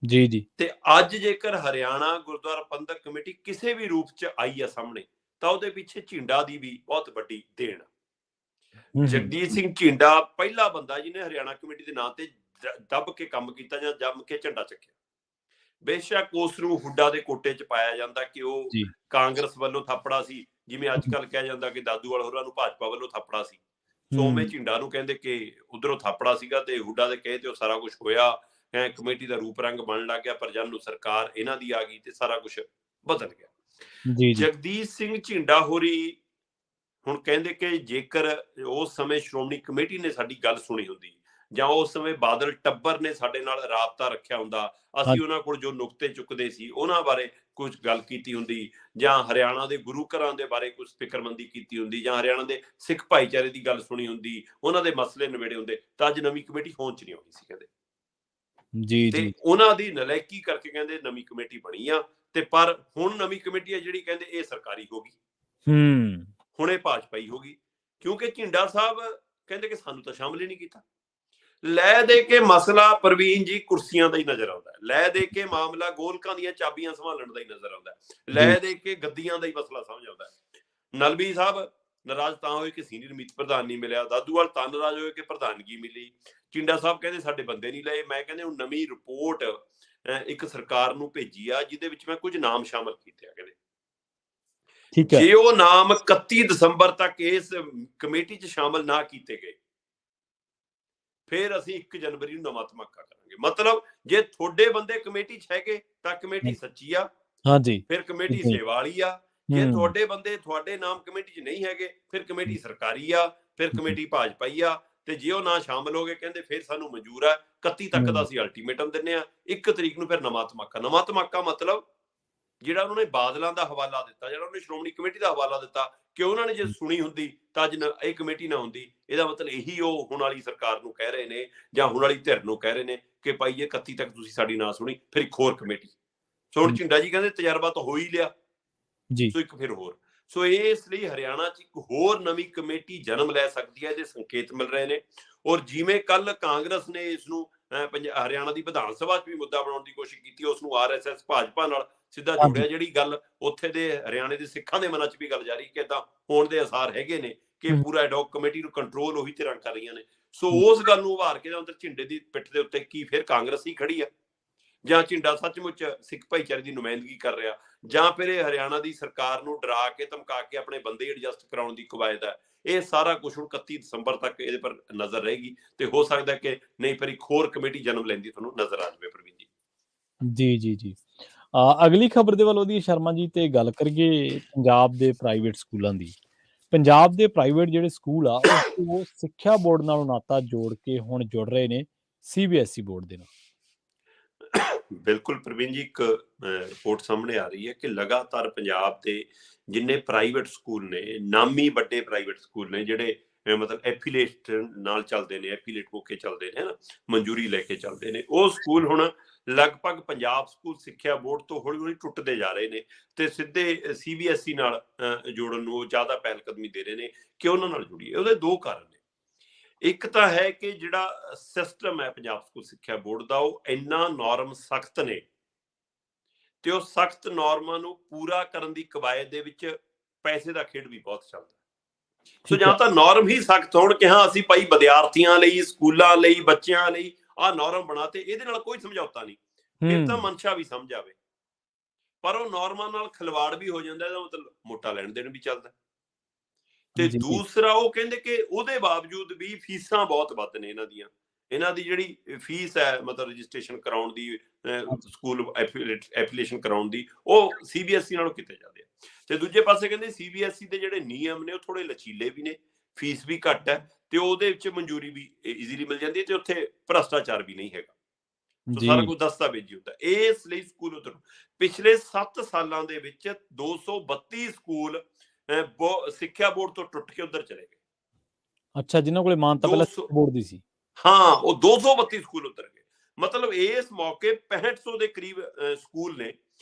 ਜੀ। ਤੇ ਅੱਜ ਜੇਕਰ ਹਰਿਆਣਾ ਗੁਰਦੁਆਰਾ ਪ੍ਰਬੰਧਕ ਕਮੇਟੀ ਕਿਸੇ ਵੀ ਰੂਪ 'ਚ ਆਈ ਆ ਸਾਹਮਣੇ, ਤਾਂ ਉਹਦੇ ਪਿੱਛੇ ਝਿੰਡਾ ਦੀ ਵੀ ਬਹੁਤ ਵੱਡੀ ਦੇਣ। ਜਗਦੀਸ਼ ਸਿੰਘ ਝਿੰਡਾ ਪਹਿਲਾ ਬੰਦਾ ਜਿਹਨੇ ਹਰਿਆਣਾ ਕਮੇਟੀ ਦੇ ਨਾਂ ਤੇ ਦੱਬ ਕੇ ਕੰਮ ਕੀਤਾ ਜਾਂ ਜੰਮ ਕੇ ਝੰਡਾ ਚੱਕਿਆ। ਬੇਸ਼ੱਕ ਉਸ ਨੂੰ ਹੁੱਡਾ ਦੇ ਕੋਟੇ 'ਚ ਪਾਇਆ ਜਾਂਦਾ ਕਿ ਉਹ ਕਾਂਗਰਸ ਵੱਲੋਂ ਥਾਪੜਾ ਸੀ, ਜਿਵੇਂ ਅੱਜ ਕੱਲ ਕਿਹਾ ਜਾਂਦਾ ਕਿ ਦਾਦੂਵਾਲ ਹੋਰਾਂ ਨੂੰ ਭਾਜਪਾ ਵੱਲੋਂ ਥਾਪੜਾ ਸੀ। ਸੋ ਉਵੇਂ ਝਿੰਡਾ ਨੂੰ ਕਹਿੰਦੇ ਕਿ ਉਧਰੋਂ ਥਾਪੜਾ ਸੀਗਾ ਤੇ ਹੁੱਡਾ ਦੇ ਕਹੇ ਤੇ ਉਹ ਸਾਰਾ ਕੁਝ ਹੋਇਆ। ਕਮੇਟੀ ਦਾ ਰੂਪ ਰੰਗ ਬਣਨ ਲੱਗ ਗਿਆ, ਪਰ ਜਦ ਨੂੰ ਸਰਕਾਰ ਇਹਨਾਂ ਦੀ ਆ ਗਈ ਤੇ ਸਾਰਾ ਕੁਝ ਬਦਲ ਗਿਆ। ਜਗਦੀਸ਼ ਸਿੰਘ ਝਿੰਡਾ ਹੋਰੀ ਹੁਣ ਕਹਿੰਦੇ ਕਿ ਜੇਕਰ ਉਸ ਸਮੇਂ ਸ਼੍ਰੋਮਣੀ ਕਮੇਟੀ ਨੇ ਸਾਡੀ ਗੱਲ ਸੁਣੀ ਹੁੰਦੀ, ਜਾਂ ਉਸ ਸਮੇਂ ਬਾਦਲ ਟੱਬਰ ਨੇ ਸਾਡੇ ਨਾਲ ਰਾਬਤਾ ਰੱਖਿਆ ਹੁੰਦਾ, ਅਸੀਂ ਉਹਨਾਂ ਕੋਲ ਜੋ ਨੁਕਤੇ ਚੁੱਕਦੇ ਸੀ ਉਹਨਾਂ ਬਾਰੇ ਕੁਝ ਗੱਲ ਕੀਤੀ ਹੁੰਦੀ, ਜਾਂ ਹਰਿਆਣਾ ਦੇ ਗੁਰੂ ਘਰਾਂ ਦੇ ਬਾਰੇ ਕੁਝ ਫਿਕਰਮੰਦੀ ਕੀਤੀ ਹੁੰਦੀ, ਜਾਂ ਹਰਿਆਣਾ ਦੇ ਸਿੱਖ ਭਾਈਚਾਰੇ ਦੀ ਗੱਲ ਸੁਣੀ ਹੁੰਦੀ, ਉਹਨਾਂ ਦੇ ਮਸਲੇ ਨਿਬੇੜੇ ਹੁੰਦੇ, ਤਾਂ ਅੱਜ ਨਵੀਂ ਕਮੇਟੀ ਹੋਂਦ ਚ ਨਹੀਂ ਆਉਣੀ ਸੀ ਕਹਿੰਦੇ। ਜੀ ਤੇ ਜੀ ਉਹਨਾਂ ਦੀ ਨਲਾਇਕੀ ਕਰਕੇ ਕਹਿੰਦੇ ਨਵੀਂ ਕਮੇਟੀ ਬਣੀ ਆ, ਤੇ ਪਰ ਹੁਣ ਨਵੀਂ ਕਮੇਟੀ ਆ ਜਿਹੜੀ ਕਹਿੰਦੇ ਇਹ ਸਰਕਾਰੀ ਹੋ ਗਈ, ਹੁਣ ਇਹ ਭਾਜਪਾਈ ਹੋ ਗਈ, ਕਿਉਂਕਿ ਝਿੰਡਾ ਸਾਹਿਬ ਕਹਿੰਦੇ ਕਿ ਸਾਨੂੰ ਤਾਂ ਸ਼ਾਮਲ ਹੀ ਨਹੀਂ ਕੀਤਾ। ਲੈ ਦੇ ਕੇ ਮਸਲਾ ਪ੍ਰਵੀਨ ਜੀ ਕੁਰਸੀਆਂ ਦਾ ਹੀ ਨਜ਼ਰ ਆਉਂਦਾ, ਲੈ ਦੇ ਕੇ ਮਾਮਲਾ ਗੋਲਕਾਂ ਦੀਆਂ ਚਾਬੀਆਂ ਸੰਭਾਲਣ ਦਾ ਹੀ ਨਜ਼ਰ ਆਉਂਦਾ, ਲੈ ਦੇ ਕੇ ਗੱਦੀਆਂ ਦਾ ਹੀ ਮਸਲਾ ਸਮਝ ਆਉਂਦਾ। ਨਲਵੀ ਸਾਹਿਬ ਨਾਰਾਜ਼ ਤਾਂ ਹੋਏ ਕਿ ਸੀਨੀਅਰ ਮੀਤ ਪ੍ਰਧਾਨ ਨਹੀਂ ਮਿਲਿਆ, ਦਾਦੂਵਾਲ ਤਾਂ ਨਾਰਾਜ਼ ਹੋਏ ਕਿ ਪ੍ਰਧਾਨਗੀ ਮਿਲੀ, ਝਿੰਡਾ ਸਾਹਿਬ ਕਹਿੰਦੇ ਸਾਡੇ ਬੰਦੇ ਨਹੀਂ ਲਏ। ਮੈਂ ਕਹਿੰਦੇ ਹੁਣ ਨਵੀਂ ਰਿਪੋਰਟ ਇੱਕ ਸਰਕਾਰ ਨੂੰ ਭੇਜੀ ਆ, ਜਿਹਦੇ ਵਿੱਚ ਮੈਂ ਕੁਝ ਨਾਮ ਸ਼ਾਮਲ ਕੀਤੇ ਆ। ਕਹਿੰਦੇ ਜੇ ਉਹ ਨਾਮ 31 ਦਸੰਬਰ ਤੱਕ ਇਸ ਕਮੇਟੀ 'ਚ ਸ਼ਾਮਲ ਨਾ ਕੀਤੇ ਗਏ, ਫਿਰ ਅਸੀਂ 1 ਜਨਵਰੀ ਨੂੰ ਨਵਾਂ ਧਮਾਕਾ ਕਰਾਂਗੇ। ਮਤਲਬ ਜੇ ਤੁਹਾਡੇ ਬੰਦੇ ਕਮੇਟੀ 'ਚ ਹੈਗੇ ਤਾਂ ਕਮੇਟੀ ਸੱਚੀ ਆ, ਹਾਂਜੀ, ਫਿਰ ਕਮੇਟੀ ਸੇਵਾ ਵਾਲੀ ਆ। ਜੇ ਤੁਹਾਡੇ ਬੰਦੇ ਤੁਹਾਡੇ ਨਾਮ ਕਮੇਟੀ 'ਚ ਨਹੀਂ ਹੈਗੇ, ਫਿਰ ਕਮੇਟੀ ਸਰਕਾਰੀ ਆ, ਫਿਰ ਕਮੇਟੀ ਭਾਜਪਾਈ ਆ। ਤੇ ਜੇ ਉਹ ਨਾ ਸ਼ਾਮਲ ਹੋ ਗਏ ਕਹਿੰਦੇ ਫਿਰ ਸਾਨੂੰ ਮਨਜ਼ੂਰ ਆ, 31 ਤੱਕ ਦਾ ਅਸੀਂ ਅਲਟੀਮੇਟਮ ਦਿੰਨੇ ਆ, 1 ਤਰੀਕ ਨੂੰ ਫਿਰ ਨਵਾਂ ਧਮਾਕਾ। ਨਵਾਂ ਧਮਾਕਾ ਮਤਲਬ ਜਿਹੜਾ ਉਹਨਾਂ ਨੇ ਬਾਦਲਾਂ ਦਾ ਹਵਾਲਾ ਦਿੱਤਾ, ਜਿਹੜਾ ਉਹਨੇ ਸ਼੍ਰੋਮਣੀ ਕਮੇਟੀ ਦਾ ਹਵਾਲਾ ਦਿੱਤਾ, ਕਿ ਉਹਨਾਂ ਨੇ ਜੇ ਸੁਣੀ ਹੁੰਦੀ ਤਾਂ ਅੱਜ ਇਹ ਕਮੇਟੀ ਨਾ ਹੁੰਦੀ। ਇਹਦਾ ਮਤਲਬ ਇਹੀ ਉਹ ਹੁਣ ਵਾਲੀ ਸਰਕਾਰ ਨੂੰ ਕਹਿ ਰਹੇ ਨੇ, ਜਾਂ ਹੁਣ ਵਾਲੀ ਧਿਰ ਨੂੰ ਕਹਿ ਰਹੇ ਨੇ ਕਿ ਭਾਈ ਇਹ 31 ਤੱਕ ਤੁਸੀਂ ਸਾਡੀ ਨਾ ਸੁਣੀ, ਫਿਰ ਇੱਕ ਹੋਰ ਕਮੇਟੀ। ਸੋ ਹੁਣ ਝਿੰਡਾ ਜੀ ਕਹਿੰਦੇ ਤਜਰਬਾ ਤਾਂ ਹੋ ਹੀ ਲਿਆ, ਸੋ ਇੱਕ ਫਿਰ ਹੋਰ। ਸੋ ਇਸ ਲਈ ਹਰਿਆਣਾ 'ਚ ਇੱਕ ਹੋਰ ਨਵੀਂ ਕਮੇਟੀ ਜਨਮ ਲੈ ਸਕਦੀ ਹੈ, ਇਹਦੇ ਸੰਕੇਤ ਮਿਲ ਰਹੇ ਨੇ। ਔਰ ਜਿਵੇਂ ਕੱਲ ਕਾਂਗਰਸ ਨੇ ਇਸ ਨੂੰ ਹਰਿਆਣਾ ਦੀ ਵਿਧਾਨ ਸਭਾ 'ਚ ਵੀ ਮੁੱਦਾ ਬਣਾਉਣ ਦੀ ਕੋਸ਼ਿਸ਼ ਕੀਤੀ, ਉਸ ਨੂੰ RSS ਭਾਜਪਾ ਨਾਲ ਸਿੱਧਾ ਜੋੜਿਆ, ਜਿਹੜੀ ਗੱਲ ਉੱਥੇ ਦੇ ਹਰਿਆਣੇ ਦੇ ਸਿੱਖਾਂ ਦੇ ਮਨਾਂ 'ਚ ਵੀ ਗੱਲ ਜਾਰੀ ਕਿ ਏਦਾਂ ਹੋਣ ਦੇ ਆਸਾਰ ਹੈਗੇ ਨੇ ਕਿ ਪੂਰਾ ਐਡਹੌਕ ਕਮੇਟੀ ਨੂੰ ਕੰਟਰੋਲ ਉਹੀ ਧਿਰਾਂ ਕਰ ਰਹੀਆਂ ਨੇ। ਸੋ ਉਸ ਗੱਲ ਨੂੰ ਉਭਾਰ ਕੇ ਜਾਂ ਉੱਧਰ ਝਿੰਡੇ ਦੀ ਪਿੱਠ ਦੇ ਉੱਤੇ ਕੀ ਫਿਰ ਕਾਂਗਰਸ ਹੀ ਖੜੀ ਆ, ਜਾਂ ਝਿੰਡਾ ਸੱਚਮੁੱਚ ਸਿੱਖ ਭਾਈਚਾਰੇ ਦੀ ਨੁਮਾਇੰਦਗੀ ਕਰ ਰਿਹਾ, ਜਾਂ ਫਿਰ ਇਹ ਹਰਿਆਣਾ ਦੀ ਸਰਕਾਰ ਨੂੰ ਡਰਾ ਕੇ ਧਮਕਾ ਕੇ ਆਪਣੇ ਬੰਦੇ ਐਡਜਸਟ ਕਰਾਉਣ ਦੀ ਕਵਾਇਦ ਹੈ। ਇਹ ਸਾਰਾ ਕੁਝ ਹੁਣ 31 ਦਸੰਬਰ ਤੱਕ ਇਹਦੇ ਪਰ ਨਜ਼ਰ ਰਹੇਗੀ, ਤੇ ਹੋ ਸਕਦਾ ਕਿ ਨਹੀਂ ਫਿਰ ਇੱਕ ਹੋਰ ਕਮੇਟੀ ਜਨਮ ਲੈਂਦੀ ਤੁਹਾਨੂੰ ਨਜ਼ਰ ਆ ਜਾਵੇ। ਪ੍ਰਵੀਨ ਜੀ ਜੀ ਜੀ ਜੀ ਅਗਲੀ ਖਬਰ ਦੇ ਵੱਲ ਉਹਦੀ ਸ਼ਰਮਾ ਜੀ ਤੇ ਗੱਲ ਕਰੀਏ ਪੰਜਾਬ ਦੇ ਪ੍ਰਾਈਵੇਟ ਸਕੂਲਾਂ ਦੀ। ਪੰਜਾਬ ਦੇ ਪ੍ਰਾਈਵੇਟ ਜਿਹੜੇ ਸਕੂਲ ਆ ਉਹ ਸਿੱਖਿਆ ਬੋਰਡ ਨਾਲੋਂ ਨਾਤਾ ਜੋੜ ਕੇ ਹੁਣ ਜੁੜ ਰਹੇ ਨੇ CBSE ਬੋਰਡ ਦੇ ਨਾਲ। ਬਿਲਕੁਲ ਪ੍ਰਵੀਨ ਜੀ, ਇੱਕ ਰਿਪੋਰਟ ਸਾਹਮਣੇ ਆ ਰਹੀ ਹੈ ਕਿ ਲਗਾਤਾਰ ਪੰਜਾਬ ਦੇ ਜਿੰਨੇ ਪ੍ਰਾਈਵੇਟ ਸਕੂਲ ਨੇ, ਨਾਮੀ ਵੱਡੇ ਪ੍ਰਾਈਵੇਟ ਸਕੂਲ ਨੇ, ਜਿਹੜੇ ਮਤਲਬ ਐਫੀਲੇਟ ਨਾਲ ਚੱਲਦੇ ਨੇ, ਐਫੀਲੇਟ ਹੋ ਕੇ ਚੱਲਦੇ ਨੇ ਨਾ, ਮਨਜ਼ੂਰੀ ਲੈ ਕੇ ਚੱਲਦੇ ਨੇ, ਉਹ ਸਕੂਲ ਹੁਣ ਲਗਭਗ ਪੰਜਾਬ ਸਕੂਲ ਸਿੱਖਿਆ ਬੋਰਡ ਤੋਂ ਹੌਲੀ ਹੌਲੀ ਟੁੱਟਦੇ ਜਾ ਰਹੇ ਨੇ, ਤੇ ਸਿੱਧੇ CBSE ਨਾਲ ਜੋੜਨ ਨੂੰ ਜ਼ਿਆਦਾ ਪਹਿਲ ਕਦਮੀ ਦੇ ਰਹੇ ਨੇ ਕਿ ਉਹਨਾਂ ਨਾਲ ਜੁੜੀਏ। ਉਹਦੇ 2 ਕਾਰਨ ਨੇ। ਇੱਕ ਤਾਂ ਹੈ ਕਿ ਜਿਹੜਾ ਸਿਸਟਮ ਹੈ ਪੰਜਾਬ ਸਕੂਲ ਸਿੱਖਿਆ ਬੋਰਡ ਦਾ, ਉਹ ਇੰਨਾ ਨੋਰਮ ਸਖਤ ਨੇ, ਤੇ ਉਹ ਸਖਤ ਨੋਰਮਾਂ ਨੂੰ ਪੂਰਾ ਕਰਨ ਦੀ ਕਵਾਇਦ ਦੇ ਵਿੱਚ ਪੈਸੇ ਦਾ ਖੇਡ ਵੀ ਬਹੁਤ ਚੱਲਦਾ। ਸੋ ਜਾਂ ਤਾਂ ਨੋਰਮ ਹੀ ਸਖਤ ਹੋਣ ਕਿ ਹਾਂ ਅਸੀਂ ਭਾਈ ਵਿਦਿਆਰਥੀਆਂ ਲਈ, ਸਕੂਲਾਂ ਲਈ, ਬੱਚਿਆਂ ਲਈ ਆਹ ਨੋਰਮ ਬਣਾਤੇ, ਇਹਦੇ ਨਾਲ ਕੋਈ ਸਮਝੌਤਾ ਨਹੀਂ, ਫਿਰ ਤਾਂ ਮਨਸ਼ਾ ਵੀ ਸਮਝ ਆਵੇ। ਪਰ ਉਹ ਨੋਰਮਾਂ ਨਾਲ ਖਿਲਵਾੜ ਵੀ ਹੋ ਜਾਂਦਾ, ਇਹਦਾ ਮਤਲਬ ਮੋਟਾ ਲੈਣ ਦੇਣ ਵੀ ਚੱਲਦਾ। ਤੇ ਦੂਸਰਾ ਉਹ ਕਹਿੰਦੇ ਕਿ ਉਹਦੇ ਬਾਵਜੂਦ ਵੀ ਫੀਸਾਂ ਬਹੁਤ ਵੱਧ ਨੇ ਇਹਨਾਂ ਦੀ ਜਿਹੜੀ ਫੀਸ ਹੈ, ਮਤਲਬ ਰਜਿਸਟ੍ਰੇਸ਼ਨ ਕਰਾਉਣ ਦੀ, ਸਕੂਲ ਐਫੀਲੀਏਸ਼ਨ ਕਰਾਉਣ ਦੀ, ਉਹ CBSE ਨਾਲੋਂ ਕਿਤੇ ਜ਼ਿਆਦਾ। ਤੇ ਦੂਜੇ ਪਾਸੇ ਕਹਿੰਦੇ CBSE ਦੇ ਜਿਹੜੇ ਨਿਯਮ ਨੇ ਉਹ ਥੋੜੇ ਲਚੀਲੇ ਵੀ ਨੇ, ਫੀਸ ਵੀ ਘੱਟ ਹੈ, ਤੇ ਉਹਦੇ ਵਿੱਚ ਮਨਜ਼ੂਰੀ ਵੀ ਈਜ਼ੀਲੀ ਮਿਲ ਜਾਂਦੀ ਹੈ, ਤੇ ਉੱਥੇ ਭ੍ਰਸ਼ਟਾਚਾਰ ਵੀ ਨਹੀਂ ਹੈਗਾ। ਸੋ ਸਾਰਾ ਕੁਝ ਦਸਤਾਵੇਜ਼ੀ ਹੁੰਦਾ। ਇਸ ਲਈ ਸਕੂਲ ਉਧਰ ਪਿਛਲੇ 7 ਸਾਲਾਂ ਦੇ ਵਿੱਚ 232 ਸਕੂਲ ਸਿੱਖਿਆ ਬੋਰਡ ਤੋਂ ਟੁੱਟ ਕੇ ਉਧਰ ਚਲੇ ਗਏ। ਅੱਛਾ, ਜਿਨ੍ਹਾਂ ਕੋਲੇ ਮਾਨਤਾ ਪਹਿਲਾਂ ਬੋਰਡ ਦੀ ਸੀ। ਹਾਂ, ਉਹ 232 ਸਕੂਲ ਉਧਰ ਗਏ। ਮਤਲਬ ਇਸ ਮੌਕੇ 6500 ਦੇ ਕਰੀਬ ਸਕੂਲ ਨੇ,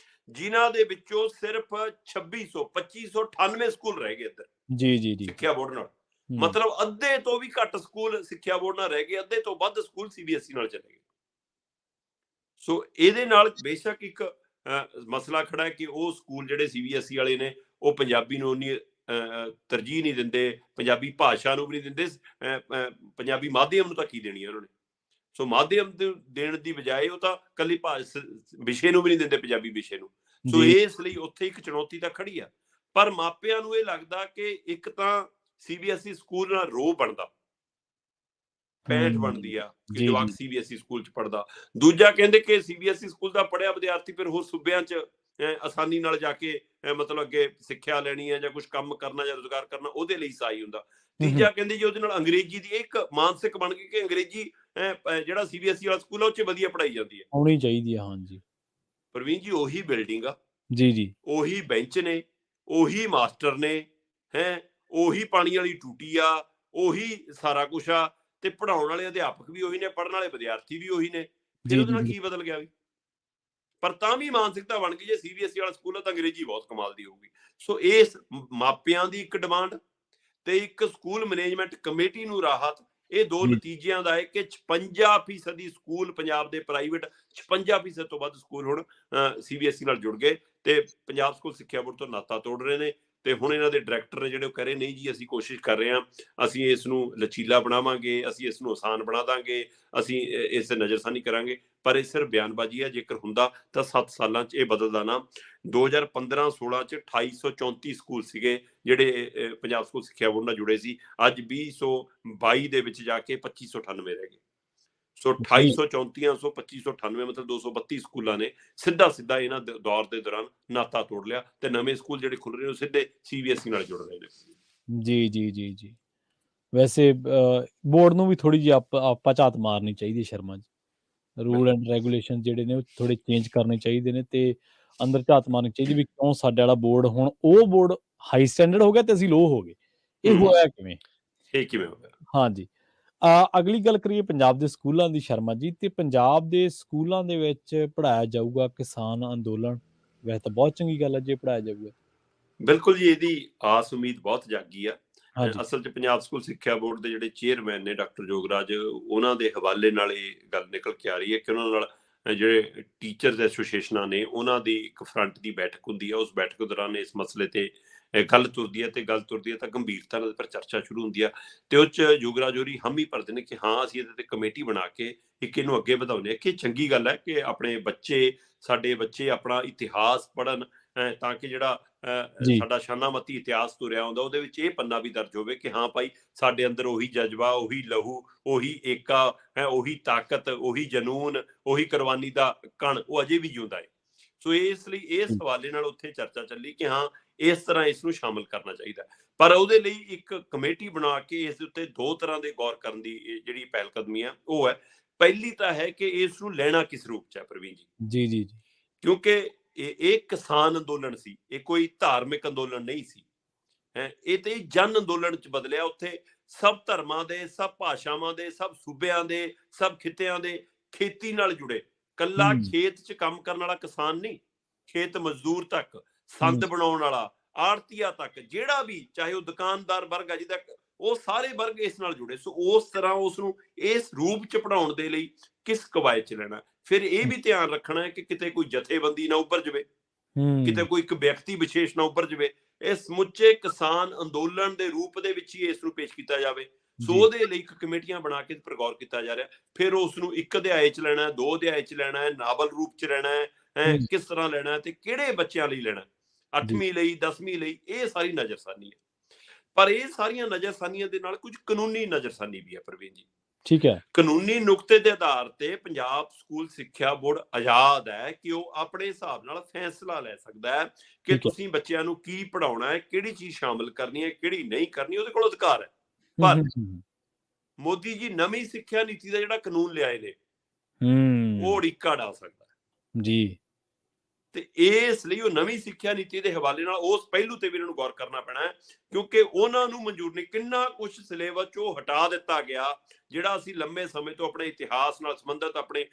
ਜਿਨ੍ਹਾਂ ਦੇ ਵਿੱਚੋਂ ਸਿਰਫ 2598 ਸਕੂਲ ਰਹਿ ਗਏ ਇੱਧਰ ਜੀ ਜੀ ਜੀ ਸਿੱਖਿਆ ਬੋਰਡ ਨਾਲ। ਮਤਲਬ ਅੱਧੇ ਤੋਂ ਵੀ ਘੱਟ ਸਕੂਲ ਸਿੱਖਿਆ ਬੋਰਡ ਨਾਲ ਰਹਿ ਗਏ, ਅੱਧੇ ਤੋਂ ਵੱਧ ਸਕੂਲ CBSE ਨਾਲ ਚਲੇ ਗਏ। ਸੋ ਇਹਦੇ ਨਾਲ ਬੇਸ਼ੱਕ ਇੱਕ ਮਸਲਾ ਖੜਾ ਹੈ ਕਿ ਉਹ ਸਕੂਲ ਜਿਹੜੇ CBSE ਵਾਲੇ ਨੇ ਉਹ ਪੰਜਾਬੀ ਨੂੰ ਉਨੀ ਤਰਜੀਹ ਨਹੀਂ ਦਿੰਦੇ, ਪੰਜਾਬੀ ਭਾਸ਼ਾ ਨੂੰ ਵੀ ਨਹੀਂ ਦਿੰਦੇ, ਪੰਜਾਬੀ ਮਾਧਿਅਮ ਨੂੰ ਤਾਂ ਕੀ ਦੇਣੀ ਹੈ ਉਹਨਾਂ ਨੇ। ਸੋ ਮਾਧਿਅਮ ਦੇਣ ਦੀ ਬਜਾਏ ਉਹ ਤਾਂ ਕੱਲੀ ਵਿਸ਼ੇ ਨੂੰ ਵੀ ਨਹੀਂ ਦਿੰਦੇ, ਪੰਜਾਬੀ ਵਿਸ਼ੇ ਨੂੰ। ਸੋ ਇਸ ਲਈ ਉੱਥੇ ਇੱਕ ਚੁਣੌਤੀ ਤਾਂ ਖੜੀ ਆ। ਪਰ ਮਾਪਿਆਂ ਨੂੰ ਇਹ ਲੱਗਦਾ ਕਿ ਇੱਕ ਤਾਂ CBSE ਸਕੂਲ ਨਾਲ ਰੋਹ ਬਣਦਾ, ਪੈਂਠ ਬਣਦੀ ਆ ਕਿ ਜਵਾਕ CBSE ਸਕੂਲ ਚ ਪੜ੍ਹਦਾ। ਦੂਜਾ ਕਹਿੰਦੇ ਕਿ CBSE ਸਕੂਲ ਦਾ ਪੜ੍ਹਿਆ ਵਿਦਿਆਰਥੀ ਫਿਰ ਹੋਰ ਸੂਬਿਆਂ ਚ ਆਸਾਨੀ ਨਾਲ ਜਾ ਕੇ ਮਤਲਬ ਅੱਗੇ ਸਿੱਖਿਆ ਲੈਣੀ ਹੈ ਜਾਂ ਕੁਝ ਕੰਮ ਕਰਨਾ ਜਾਂ ਰੁਜ਼ਗਾਰ ਕਰਨਾ, ਉਹਦੇ ਲਈ ਸਹਾਈ ਹੁੰਦਾ। ਤੀਜਾ ਕਹਿੰਦੇ ਜੀ ਉਹਦੇ ਨਾਲ ਅੰਗਰੇਜ਼ੀ ਦੀ ਇੱਕ ਮਾਨਸਿਕ ਬਣ ਗਈ ਕਿ ਅੰਗਰੇਜ਼ੀ ਜਿਹੜਾ CBSE ਵਾਲਾ ਸਕੂਲ ਆ ਉਹ 'ਚ ਵਧੀਆ ਪੜ੍ਹਾਈ ਜਾਂਦੀ ਹੈ। ਆਉਣੀ ਚਾਹੀਦੀ ਹੈ, ਹਾਂਜੀ। ਪ੍ਰਵੀਨ ਜੀ ਉਹੀ ਬਿਲਡਿੰਗ ਆ, ਜੀ ਜੀ ਉਹੀ ਬੈਂਚ ਨੇ, ਉਹੀ ਮਾਸਟਰ ਨੇ, ਉਹੀ ਪਾਣੀ ਵਾਲੀ ਟੂਟੀ ਆ, ਉਹੀ ਸਾਰਾ ਕੁਛ ਆ, ਤੇ ਪੜ੍ਹਾਉਣ ਵਾਲੇ ਅਧਿਆਪਕ ਵੀ ਉਹੀ ਨੇ, ਪੜ੍ਹਨ ਵਾਲੇ ਵਿਦਿਆਰਥੀ ਵੀ ਉਹੀ ਨੇ। ਫਿਰ ਜੀ ਉਹਦੇ ਜੀ ਨਾਲ ਕੀ ਬਦਲ ਗਿਆ ਵੀ? ਪਰ ਤਾਂ ਵੀ ਮਾਨਸਿਕਤਾ ਬਣ ਗਈ ਜੇ CBSE ਵਾਲਾ ਸਕੂਲ ਆ ਤਾਂ ਅੰਗਰੇਜ਼ੀ ਬਹੁਤ ਕਮਾਲ ਦੀ ਹੋਊਗੀ। ਸੋ ਇਸ ਮਾਪਿਆਂ ਦੀ ਇੱਕ ਡਿਮਾਂਡ ਤੇ ਇੱਕ ਸਕੂਲ ਮੈਨੇਜਮੈਂਟ ਕਮੇਟੀ ਨੂੰ ਰਾਹਤ, ਇਹ ਦੋ ਜੀ ਨਤੀਜਿਆਂ ਦਾ ਹੈ ਕਿ 56% ਸਕੂਲ ਪੰਜਾਬ ਦੇ ਪ੍ਰਾਈਵੇਟ, 56% ਤੋਂ ਵੱਧ ਸਕੂਲ ਹੁਣ CBSE ਨਾਲ ਜੁੜ ਗਏ ਤੇ ਪੰਜਾਬ ਸਕੂਲ ਸਿੱਖਿਆ ਬੋਰਡ ਤੋਂ ਨਾਤਾ ਤੋੜ ਰਹੇ ਨੇ। ਤੇ ਹੁਣ ਇਹਨਾਂ ਦੇ ਡਾਇਰੈਕਟਰ ਨੇ ਜਿਹੜੇ ਉਹ ਕਹਿ ਰਹੇ ਨਹੀਂ ਜੀ ਅਸੀਂ ਕੋਸ਼ਿਸ਼ ਕਰ ਰਹੇ ਹਾਂ, ਅਸੀਂ ਇਸ ਨੂੰ ਲਚੀਲਾ ਬਣਾਵਾਂਗੇ, ਅਸੀਂ ਇਸ ਨੂੰ ਆਸਾਨ ਬਣਾ ਦਾਂਗੇ, ਅਸੀਂ ਇਸ ਤੇ ਨਜ਼ਰਸਾਨੀ ਕਰਾਂਗੇ। ਪਰ ਇਹ ਸਿਰਫ ਬਿਆਨਬਾਜ਼ੀ ਹੈ। ਜੇਕਰ ਹੁੰਦਾ ਤਾਂ 7 ਸਾਲਾਂ 'ਚ ਇਹ ਬਦਲਦਾ ਨਾ। 2015-16 'ਚ 2834 ਸਕੂਲ ਸੀਗੇ ਜਿਹੜੇ ਪੰਜਾਬ ਸਕੂਲ ਸਿੱਖਿਆ ਬੋਰਡ ਨਾਲ ਜੁੜੇ ਸੀ। ਅੱਜ 2022 ਦੇ ਵਿੱਚ ਜਾ ਕੇ 2598 ਰਹਿ ਗਏ। ਸੋ 2834 2598 ਮਤਲਬ 232 ਸਕੂਲਾਂ ਨੇ ਸਿੱਧਾ ਇਹਨਾਂ ਦੌਰ ਦੇ ਦੌਰਾਨ ਨਾਤਾ ਤੋੜ ਲਿਆ ਤੇ ਨਵੇਂ ਸਕੂਲ ਜਿਹੜੇ ਖੁੱਲ ਰਹੇ ਉਹ ਸਿੱਧੇ CBSE ਨਾਲ ਜੁੜ ਰਹੇ ਨੇ। ਜੀ ਜੀ ਜੀ ਜੀ ਵੈਸੇ ਬੋਰਡ ਨੂੰ ਵੀ ਥੋੜੀ ਜਿਹੀ ਆਪਾਂ ਝਾਤ ਮਾਰਨੀ ਚਾਹੀਦੀ Sharma ji. Rule and regulation ਜਿਹੜੇ ਨੇ ਉਹ ਥੋੜੇ ਚੇਂਜ ਕਰਨੇ ਚਾਹੀਦੇ ਨੇ ਤੇ ਅੰਦਰ ਝਾਤ ਮਾਰਨੀ ਚਾਹੀਦੀ ਵੀ ਕਿਉਂ ਸਾਡੇ ਵਾਲਾ ਬੋਰਡ ਹੁਣ ਉਹ ਬੋਰਡ ਹਾਈ ਸਟੈਂਡਰਡ ਹੋ ਗਿਆ ਤੇ ਅਸੀਂ ਲੋ ਹੋ ਗਏ, ਇਹ ਹੋਇਆ ਕਿਵੇਂ? ਇਹ ਕਿਵੇਂ ਹੋ ਗਿਆ? ਹਾਂਜੀ। ਅਗਲੀ ਗੱਲ ਕਰੀਏ ਪੰਜਾਬ ਦੇ ਸਕੂਲਾਂ ਦੀ ਸ਼ਰਮਾ ਜੀ, ਤੇ ਪੰਜਾਬ ਦੇ ਸਕੂਲਾਂ ਦੇ ਵਿੱਚ ਪੜ੍ਹਾਇਆ ਜਾਊਗਾ ਕਿਸਾਨ ਅੰਦੋਲਨ, ਵੈਸੇ ਤਾਂ ਬਹੁਤ ਚੰਗੀ ਗੱਲ ਹੈ ਜੇ ਪੜ੍ਹਾਇਆ ਜਾਊਗਾ। ਬਿਲਕੁਲ ਜੀ, ਇਹਦੀ ਆਸ ਉਮੀਦ ਬਹੁਤ ਜਾਗੀ ਆ। ਹਾਂਜੀ ਅਸਲ 'ਚ ਪੰਜਾਬ ਸਕੂਲ ਸਿੱਖਿਆ ਬੋਰਡ ਦੇ ਜਿਹੜੇ ਚੇਅਰਮੈਨ ਨੇ ਡਾਕਟਰ ਜੋਗਰਾਜ, ਉਹਨਾਂ ਦੇ ਹਵਾਲੇ ਨਾਲ ਇਹ ਗੱਲ ਨਿਕਲ ਕੇ ਆ ਰਹੀ ਹੈ ਕਿ ਉਹਨਾਂ ਨਾਲ ਜਿਹੜੇ ਟੀਚਰਸ ਐਸੋਸੀਏਸ਼ਨਾਂ ਨੇ ਉਹਨਾਂ ਦੀ ਇੱਕ ਫਰੰਟ ਦੀ ਬੈਠਕ ਹੁੰਦੀ ਹੈ। ਉਸ ਬੈਠਕ ਦੌਰਾਨ ਇਸ ਮਸਲੇ ਤੇ ਗੱਲ ਤੁਰਦੀ ਹੈ ਤੇ ਗੱਲ ਤੁਰਦੀ ਹੈ ਤਾਂ ਗੰਭੀਰਤਾ ਨਾਲ ਪਰ ਚਰਚਾ ਸ਼ੁਰੂ ਹੁੰਦੀ ਆ ਤੇ ਉਹ 'ਚ ਜੋਗਰਾਜ ਹੋਰੀ ਹਾਮੀ ਭਰਦੇ ਨੇ ਕਿ ਹਾਂ ਅਸੀਂ ਇਹਦੇ ਤੇ ਕਮੇਟੀ ਬਣਾ ਕੇ ਇੱਕ ਇਹਨੂੰ ਅੱਗੇ ਵਧਾਉਂਦੇ ਹਾਂ। ਕਿ ਚੰਗੀ ਗੱਲ ਹੈ ਕਿ ਆਪਣੇ ਬੱਚੇ, ਸਾਡੇ ਬੱਚੇ ਆਪਣਾ ਇਤਿਹਾਸ ਪੜ੍ਹਨ ਤਾਂ ਕਿ ਜਿਹੜਾ ਜੀ ਸਾਡਾ ਸ਼ਾਨਾਮਤੀ ਇਤਿਹਾਸ ਤੁਰਿਆ ਆਉਂਦਾ ਉਹਦੇ ਵਿੱਚ ਇਹ ਪੰਨਾ ਵੀ ਦਰਜ ਹੋਵੇ ਕਿ ਹਾਂ ਭਾਈ ਸਾਡੇ ਅੰਦਰ ਉਹੀ ਜਜ਼ਬਾ, ਉਹੀ ਲਹੂ, ਉਹੀ ਏਕਾ, ਉਹੀ ਤਾਕਤ, ਉਹੀ ਜਨੂਨ, ਉਹੀ ਕੁਰਬਾਨੀ ਦਾ ਕਣ ਉਹ ਅਜੇ ਵੀ ਜਿਉਂਦਾ ਹੈ। ਸੋ ਇਸ ਲਈ ਇਸ ਹਵਾਲੇ ਨਾਲ ਉੱਥੇ ਚਰਚਾ ਚੱਲੀ ਕਿ ਹਾਂ ਇਸ ਤਰ੍ਹਾਂ ਇਸ ਨੂੰ ਸ਼ਾਮਲ ਕਰਨਾ ਚਾਹੀਦਾ। ਪਰ ਉਹਦੇ ਲਈ ਇੱਕ ਕਮੇਟੀ ਬਣਾ ਕੇ ਇਸ ਦੇ ਉੱਤੇ ਦੋ ਤਰ੍ਹਾਂ ਦੇ ਗੌਰ ਕਰਨ ਦੀ ਜਿਹੜੀ ਪਹਿਲ ਕਦਮੀ ਹੈ ਉਹ ਹੈ। ਪਹਿਲੀ ਤਾਂ ਹੈ ਕਿ ਇਸ ਨੂੰ ਲੈਣਾ ਕਿਸ ਰੂਪ 'ਚ ਹੈ ਪ੍ਰਵੀਨ ਜੀ? ਜੀ ਜੀ ਜੀ ਕਿਉਂਕਿ ਇਹ ਕਿਸਾਨ ਅੰਦੋਲਨ ਸੀ, ਇਹ ਕੋਈ ਧਾਰਮਿਕ ਅੰਦੋਲਨ ਨਹੀਂ ਸੀ। ਇਹ ਤੇ ਜਨ ਅੰਦੋਲਨ 'ਚ ਬਦਲਿਆ। ਉੱਥੇ ਸਭ ਧਰਮਾਂ ਦੇ, ਸਭ ਭਾਸ਼ਾਵਾਂ ਦੇ, ਸਭ ਸੂਬਿਆਂ ਦੇ, ਸਭ ਖਿੱਤਿਆਂ ਦੇ ਖੇਤੀ ਨਾਲ ਜੁੜੇ, ਕੱਲਾ ਖੇਤ 'ਚ ਕੰਮ ਕਰਨ ਵਾਲਾ ਕਿਸਾਨ ਨਹੀਂ, ਖੇਤ ਮਜ਼ਦੂਰ ਤੱਕ, ਸੰਦ ਬਣਾਉਣ ਵਾਲਾ, ਆੜਤੀਆ ਤੱਕ, ਜਿਹੜਾ ਵੀ ਚਾਹੇ ਉਹ ਦੁਕਾਨਦਾਰ ਵਰਗ ਆ ਜਿਹਦਾ, ਉਹ ਸਾਰੇ ਵਰਗ ਇਸ ਨਾਲ ਜੁੜੇ। ਸੋ ਉਸ ਤਰ੍ਹਾਂ ਉਸ ਨੂੰ ਇਸ ਰੂਪ 'ਚ ਪੜ੍ਹਾਉਣ ਦੇ ਲਈ ਕਿਸ ਕਵਾਇਦ 'ਚ ਲੈਣਾ। ਫਿਰ ਇਹ ਵੀ ਧਿਆਨ ਰੱਖਣਾ ਹੈ ਕਿ ਕਿਤੇ ਕੋਈ ਜਥੇਬੰਦੀ ਨਾ ਉੱਭਰ ਜਾਵੇ, ਕਿਤੇ ਕੋਈ ਇੱਕ ਵਿਅਕਤੀ ਵਿਸ਼ੇਸ਼ ਨਾ ਉੱਭਰ ਜਾਵੇ। ਇਹ ਸਮੁੱਚੇ ਕਿਸਾਨ ਅੰਦੋਲਨ ਦੇ ਰੂਪ ਦੇ ਵਿੱਚ ਹੀ ਇਸ ਨੂੰ ਪੇਸ਼ ਕੀਤਾ ਜਾਵੇ। ਸੋ ਉਹਦੇ ਲਈ ਇੱਕ ਕਮੇਟੀਆਂ ਬਣਾ ਕੇ ਪਰ ਗੌਰ ਕੀਤਾ ਜਾ ਰਿਹਾ। ਫਿਰ ਉਸ ਨੂੰ ਇੱਕ ਅਧਿਆਏ 'ਚ ਲੈਣਾ, 2 ਅਧਿਆਏ 'ਚ ਲੈਣਾ ਹੈ, ਨਾਵਲ ਰੂਪ 'ਚ ਲੈਣਾ ਹੈ, ਕਿਸ ਤਰ੍ਹਾਂ ਲੈਣਾ ਤੇ ਕਿਹੜੇ ਬੱਚਿਆਂ ਲਈ ਲੈਣਾ, 8ਵੀਂ ਲਈ, 10ਵੀਂ ਲਈ, ਇਹ ਸਾਰੀ ਨਜ਼ਰਸਾਨੀ ਹੈ। ਪਰ ਇਹ ਸਾਰੀਆਂ ਨਜ਼ਰਸਾਨੀਆਂ ਦੇ ਨਾਲ ਕੁਝ ਕਾਨੂੰਨੀ ਨਜ਼ਰਸਾਨੀ ਵੀ ਹੈ ਪ੍ਰਵੀਨ ਜੀ। ਠੀਕ ਹੈ। ਕਾਨੂੰਨੀ ਨੁਕਤੇ ਦੇ ਆਧਾਰ ਤੇ ਪੰਜਾਬ ਸਕੂਲ ਸਿੱਖਿਆ ਬੋਰਡ ਆਜ਼ਾਦ ਹੈ ਕਿ ਉਹ ਆਪਣੇ ਹਿਸਾਬ ਨਾਲ ਫੈਸਲਾ ਲੈ ਸਕਦਾ ਹੈ ਕਿ ਤੁਸੀਂ ਬੱਚਿਆਂ ਨੂੰ ਕੀ ਪੜ੍ਹਾਉਣਾ ਹੈ, ਕਿਹੜੀ ਚੀਜ਼ ਸ਼ਾਮਲ ਕਰਨੀ ਹੈ, ਕਿਹੜੀ ਨਹੀਂ ਕਰਨੀ, ਉਹਦੇ ਕੋਲ ਅਧਿਕਾਰ ਹੈ। ਪਰ ਮੋਦੀ ਜੀ ਨਵੀਂ ਸਿੱਖਿਆ ਨੀਤੀ ਦਾ ਜਿਹੜਾ ਕਾਨੂੰਨ ਲਿਆਏ ਨੇ ਉਹ ਅੜਿੱਕਾ ਡਾ ਸਕਦਾ ਹੈ ਜੀ। ਤੇ ਇਸ ਲਈ ਉਹ ਨਵੀਂ ਸਿੱਖਿਆ ਨੀਤੀ ਦੇ ਹਵਾਲੇ ਨਾਲ ਉਸ ਪਹਿਲੂ ਤੇ ਵੀ ਇਹਨਾਂ ਨੂੰ ਗੌਰ ਕਰਨਾ ਪੈਣਾ ਹੈ ਕਿਉਂਕਿ ਉਹਨਾਂ ਨੂੰ ਮਨਜ਼ੂਰ ਨਹੀਂ। ਕਿੰਨਾ ਕੁਝ ਸਿਲੇਬਸ ਚੋਂ ਹਟਾ ਦਿੱਤਾ ਗਿਆ ਜਿਹੜਾ ਅਸੀਂ ਲੰਮੇ ਸਮੇਂ ਤੋਂ ਆਪਣੇ ਇਤਿਹਾਸ ਨਾਲ ਸੰਬੰਧਿਤ, ਆਪਣੇ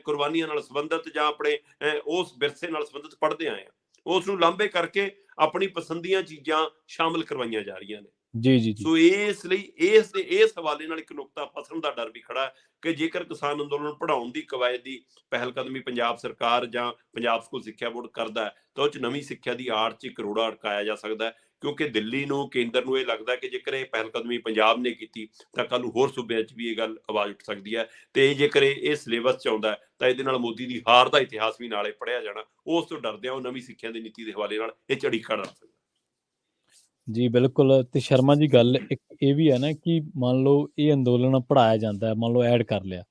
ਕੁਰਬਾਨੀਆਂ ਨਾਲ ਸੰਬੰਧਿਤ ਜਾਂ ਆਪਣੇ ਉਸ ਵਿਰਸੇ ਨਾਲ ਸੰਬੰਧਿਤ ਪੜ੍ਹਦੇ ਆਏ ਆ, ਉਸ ਨੂੰ ਲਾਂਭੇ ਕਰਕੇ ਆਪਣੀ ਪਸੰਦੀਆਂ ਚੀਜ਼ਾਂ ਸ਼ਾਮਲ ਕਰਵਾਈਆਂ ਜਾ ਰਹੀਆਂ ਨੇ। ਜੀ ਜੀ ਜੀ ਸੋ ਇਸ ਲਈ ਇਸ ਹਵਾਲੇ ਨਾਲ ਇੱਕ ਨੁਕਤਾ ਫਸਣ ਦਾ ਡਰ ਵੀ ਖੜਾ ਹੈ ਕਿ ਜੇਕਰ ਕਿਸਾਨ ਅੰਦੋਲਨ ਪੜ੍ਹਾਉਣ ਦੀ ਕਵਾਇਦ ਦੀ ਪਹਿਲ ਕਦਮੀ ਪੰਜਾਬ ਸਰਕਾਰ ਜਾਂ ਪੰਜਾਬ ਸਕੂਲ ਸਿੱਖਿਆ ਬੋਰਡ ਕਰਦਾ ਹੈ ਤਾਂ ਉਹ 'ਚ ਨਵੀਂ ਸਿੱਖਿਆ ਦੀ ਆੜ 'ਚ ਇੱਕ ਰੋੜਾ ਅਟਕਾਇਆ ਜਾ ਸਕਦਾ ਹੈ। ਕਿਉਂਕਿ ਦਿੱਲੀ ਨੂੰ, ਕੇਂਦਰ ਨੂੰ ਇਹ ਲੱਗਦਾ ਕਿ ਜੇਕਰ ਇਹ ਪਹਿਲ ਕਦਮੀ ਪੰਜਾਬ ਨੇ ਕੀਤੀ ਤਾਂ ਕੱਲ ਨੂੰ ਹੋਰ ਸੂਬਿਆਂ 'ਚ ਵੀ ਇਹ ਗੱਲ ਆਵਾਜ਼ ਉੱਠ ਸਕਦੀ ਹੈ ਤੇ ਜੇਕਰ ਇਹ ਸਿਲੇਬਸ 'ਚ ਆਉਂਦਾ ਤਾਂ ਇਹਦੇ ਨਾਲ ਮੋਦੀ ਦੀ ਹਾਰ ਦਾ ਇਤਿਹਾਸ ਵੀ ਨਾਲੇ ਪੜ੍ਹਿਆ ਜਾਣਾ। ਉਸ ਤੋਂ ਡਰਦਿਆਂ ਉਹ ਨਵੀਂ ਸਿੱਖਿਆ ਦੀ ਨੀਤੀ ਦੇ ਹਵਾਲੇ ਨਾਲ ਇਹ ਝੜੀਕਾ ਡਰ ਸਕਦਾ। ਜੀ ਬਿਲਕੁਲ। ਤੇ ਸ਼ਰਮਾ ਜੀ ਗੱਲ ਇੱਕ ਇਹ ਵੀ ਹੈ ਨਾ ਕਿ ਮੰਨ ਲਓ ਇਹ ਅੰਦੋਲਨ ਪੜ੍ਹਾਇਆ ਜਾਂਦਾ ਹੈ, ਮੰਨ ਲਓ ਐਡ ਕਰ ਲਿਆ,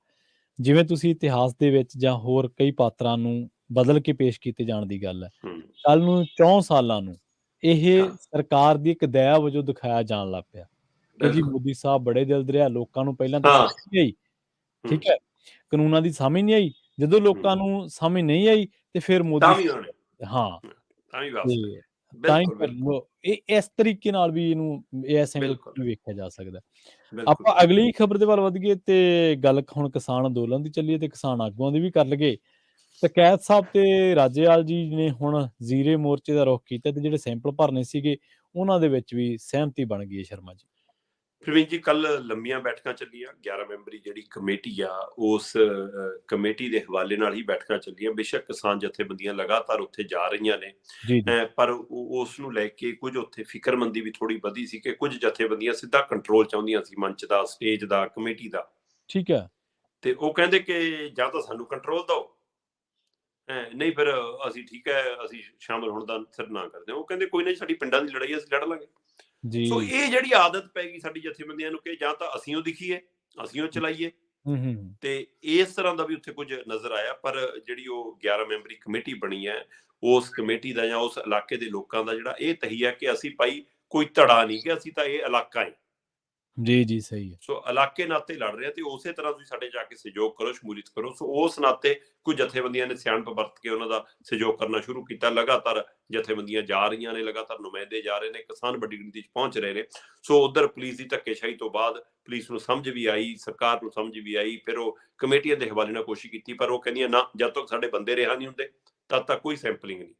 ਜਿਵੇਂ ਤੁਸੀਂ ਇਤਿਹਾਸ ਦੇ ਵਿੱਚ ਜਾਂ ਹੋਰ ਕਈ ਪਾਤਰਾਂ ਨੂੰ ਬਦਲ ਕੇ ਪੇਸ਼ ਕੀਤੇ ਜਾਣ ਦੀ ਗੱਲ ਹੈ। ਹੂੰ, ਕੱਲ ਨੂੰ 4 ਸਾਲਾਂ ਨੂੰ ਹਾਂ, ਇਹ ਸਰਕਾਰ ਦੀ ਇੱਕ ਦਇਆ ਵਜੋਂ ਦਿਖਾਇਆ ਜਾਣ ਲੱਗ ਪਿਆ ਕਿ ਜੀ ਬਿਲਕੁਲ, ਮੋਦੀ ਸਾਹਿਬ ਬੜੇ ਦਿਲ ਦਰਿਆ, ਲੋਕਾਂ ਨੂੰ ਪਹਿਲਾਂ ਤਾਂ ਹਾਂ, ਸਮਝ ਨਹੀਂ ਆਈ, ਹੂੰ, ਠੀਕ ਹੈ, ਕਾਨੂੰਨਾਂ ਦੀ ਸਮਝ ਨਹੀਂ ਆਈ, ਜਦੋਂ ਹੂੰ, ਲੋਕਾਂ ਨੂੰ ਸਮਝ ਨਹੀਂ ਆਈ ਤੇ ਫਿਰ ਮੋਦੀ ਤਾਂ ਵੀ ਉਹਨਾਂ ਨੇ ਸਾਹਿਬ ਹਾਂ, ਤਾਂ ਵੀ ਵਾਪਸ ਲੈ ਤੇ ਲਿਆ। ਤਾਂ ਹੀ ਬਿਲਕੁਲ, ਬਿਲਕੁਲ, ਇਹ ਇਸ ਤਰੀਕੇ ਨਾਲ ਵੀ ਇਹਨੂੰ ਇਸ ਐਂਗਲ ਬਿਲਕੁਲ, ਤੋਂ ਵੇਖਿਆ ਜਾ ਸਕਦਾ। ਬਿਲਕੁਲ, ਆਪਾਂ ਬਿਲਕੁਲ। ਅਗਲੀ ਖਬਰ ਦੇ ਵੱਲ ਵਧੀਏ ਤੇ ਗੱਲ ਹੁਣ ਕਿਸਾਨ ਅੰਦੋਲਨ ਦੀ ਚੱਲੀਏ ਤੇ ਕਿਸਾਨ ਆਗੂਆਂ ਦੀ ਵੀ ਕਰ ਲਈਏ। ਤੇ ਕੈਦ ਸਾਹਿਬ ਤੇ ਰਾਜੇਵਾਲ ਜੀ ਨੇ ਹੁਣ ਜ਼ੀਰੇ ਮੋਰਚੇ ਦਾ ਰੁੱਖ ਕੀਤਾ ਤੇ ਜਿਹੜੇ ਸੈਂਪਲ ਭਰਨੇ ਸੀਗੇ ਉਹਨਾਂ ਦੇ ਵਿੱਚ ਵੀ ਸਹਿਮਤੀ ਬਣ ਗਈ ਹੈ ਸ਼ਰਮਾ ਜੀ। ਪ੍ਰਵੀਨ ਜੀ, ਕੱਲ ਲੰਮੀਆਂ ਬੈਠਕਾਂ ਚੱਲੀਆਂ, 11 ਮੈਂਬਰੀ ਜਿਹੜੀ ਕਮੇਟੀ ਆ ਉਸ ਕਮੇਟੀ ਦੇ ਹਵਾਲੇ ਨਾਲ ਹੀ ਬੈਠਕਾਂ ਚੱਲੀਆਂ। ਬੇਸ਼ੱਕ ਕਿਸਾਨ ਜਥੇਬੰਦੀਆਂ ਲਗਾਤਾਰ ਉੱਥੇ ਜਾ ਰਹੀਆਂ ਨੇ, ਜੀ, ਜੀ। ਪਰ ਉਸ ਨੂੰ ਲੈ ਕੇ ਕੁਝ ਉੱਥੇ ਫਿਕਰਮੰਦੀ ਵੀ ਥੋੜੀ ਵਧੀ ਸੀ ਕਿ ਕੁਝ ਜਥੇਬੰਦੀਆਂ ਸਿੱਧਾ ਕੰਟਰੋਲ ਚਾਹੁੰਦੀਆਂ ਸੀ, ਮੰਚ ਦਾ, ਸਟੇਜ ਦਾ, ਕਮੇਟੀ ਦਾ। ਠੀਕ ਹੈ। ਤੇ ਉਹ ਕਹਿੰਦੇ ਕਿ ਜਾਂ ਤਾਂ ਸਾਨੂੰ ਕੰਟਰੋਲ ਦਿਓ, ਨਹੀਂ ਫਿਰ ਅਸੀਂ ਠੀਕ ਹੈ, ਅਸੀਂ ਸ਼ਾਮਲ ਹੋਣ ਦਾ ਸਿਰ ਨਾ ਕਰਦੇ। ਉਹ ਕਹਿੰਦੇ ਕੋਈ ਨਾ ਜੀ, ਸਾਡੀ ਪਿੰਡਾਂ ਦੀ ਲੜਾਈ ਅਸੀਂ ਲੜ ਲਾਂਗੇ। ਸੋ ਜੀ। ਇਹ ਜਿਹੜੀ ਆਦਤ ਪੈ ਗਈ ਸਾਡੀ ਜਥੇਬੰਦੀਆਂ ਨੂੰ ਕਿ ਜਾਂ ਤਾਂ ਅਸੀਂ ਉਹ ਦਿਖੀਏ, ਅਸੀਂ ਉਹ ਚਲਾਈਏ, ਹੂੰ, ਹੂੰ। ਤੇ ਇਸ ਤਰ੍ਹਾਂ ਦਾ ਵੀ ਉੱਥੇ ਕੁਝ ਨਜ਼ਰ ਆਇਆ। ਪਰ ਜਿਹੜੀ ਉਹ 11 ਮੈਂਬਰੀ ਕਮੇਟੀ ਬਣੀ ਹੈ, ਉਸ ਕਮੇਟੀ ਦਾ ਜਾਂ ਉਸ ਇਲਾਕੇ ਦੇ ਲੋਕਾਂ ਦਾ ਜਿਹੜਾ ਇਹ ਤਹੀਆ ਕਿ ਅਸੀਂ ਭਾਈ ਕੋਈ ਧੜਾ ਨਹੀਂ, ਕਿ ਅਸੀਂ ਤਾਂ ਇਹ ਇਲਾਕਾ ਹੈ, ਜੀ, ਜੀ, ਸਹੀ ਹੈ। ਸੋ ਇਲਾਕੇ ਨਾਤੇ ਲੜ ਰਹੇ ਤੇ ਉਸੇ ਤਰ੍ਹਾਂ ਤੁਸੀਂ ਸਾਡੇ ਜਾ ਕੇ ਸਹਿਯੋਗ ਕਰੋ, ਸ਼ਮੂਲੀਅਤ ਕਰੋ। ਸੋ ਉਸ ਨਾਤੇ ਕੁਝ ਜਥੇਬੰਦੀਆਂ ਨੇ ਸਿਆਣਪ ਵਰਤ ਕੇ ਉਹਨਾਂ ਦਾ ਸਹਿਯੋਗ ਕਰਨਾ ਸ਼ੁਰੂ ਕੀਤਾ। ਲਗਾਤਾਰ ਜਥੇਬੰਦੀਆਂ ਜਾ ਰਹੀਆਂ ਨੇ, ਲਗਾਤਾਰ ਨੁਮਾਇੰਦੇ ਜਾ ਰਹੇ ਨੇ, ਕਿਸਾਨ ਵੱਡੀ ਗਿਣਤੀ 'ਚ ਪਹੁੰਚ ਰਹੇ ਨੇ। ਸੋ ਉਧਰ ਪੁਲਿਸ ਦੀ ਧੱਕੇਸ਼ਾਹੀ ਤੋਂ ਬਾਅਦ ਪੁਲਿਸ ਨੂੰ ਸਮਝ ਵੀ ਆਈ, ਸਰਕਾਰ ਨੂੰ ਸਮਝ ਵੀ ਆਈ, ਫਿਰ ਉਹ ਕਮੇਟੀਆਂ ਦੇ ਹਵਾਲੇ ਨਾਲ ਕੋਸ਼ਿਸ਼ ਕੀਤੀ, ਪਰ ਉਹ ਕਹਿੰਦੀਆਂ ਨਾ, ਜਦ ਤੱਕ ਸਾਡੇ ਬੰਦੇ ਰਿਹਾ ਨਹੀਂ ਹੁੰਦੇ ਤਦ ਤੱਕ ਕੋਈ ਸੈਂਪਲਿੰਗ ਨਹੀਂ।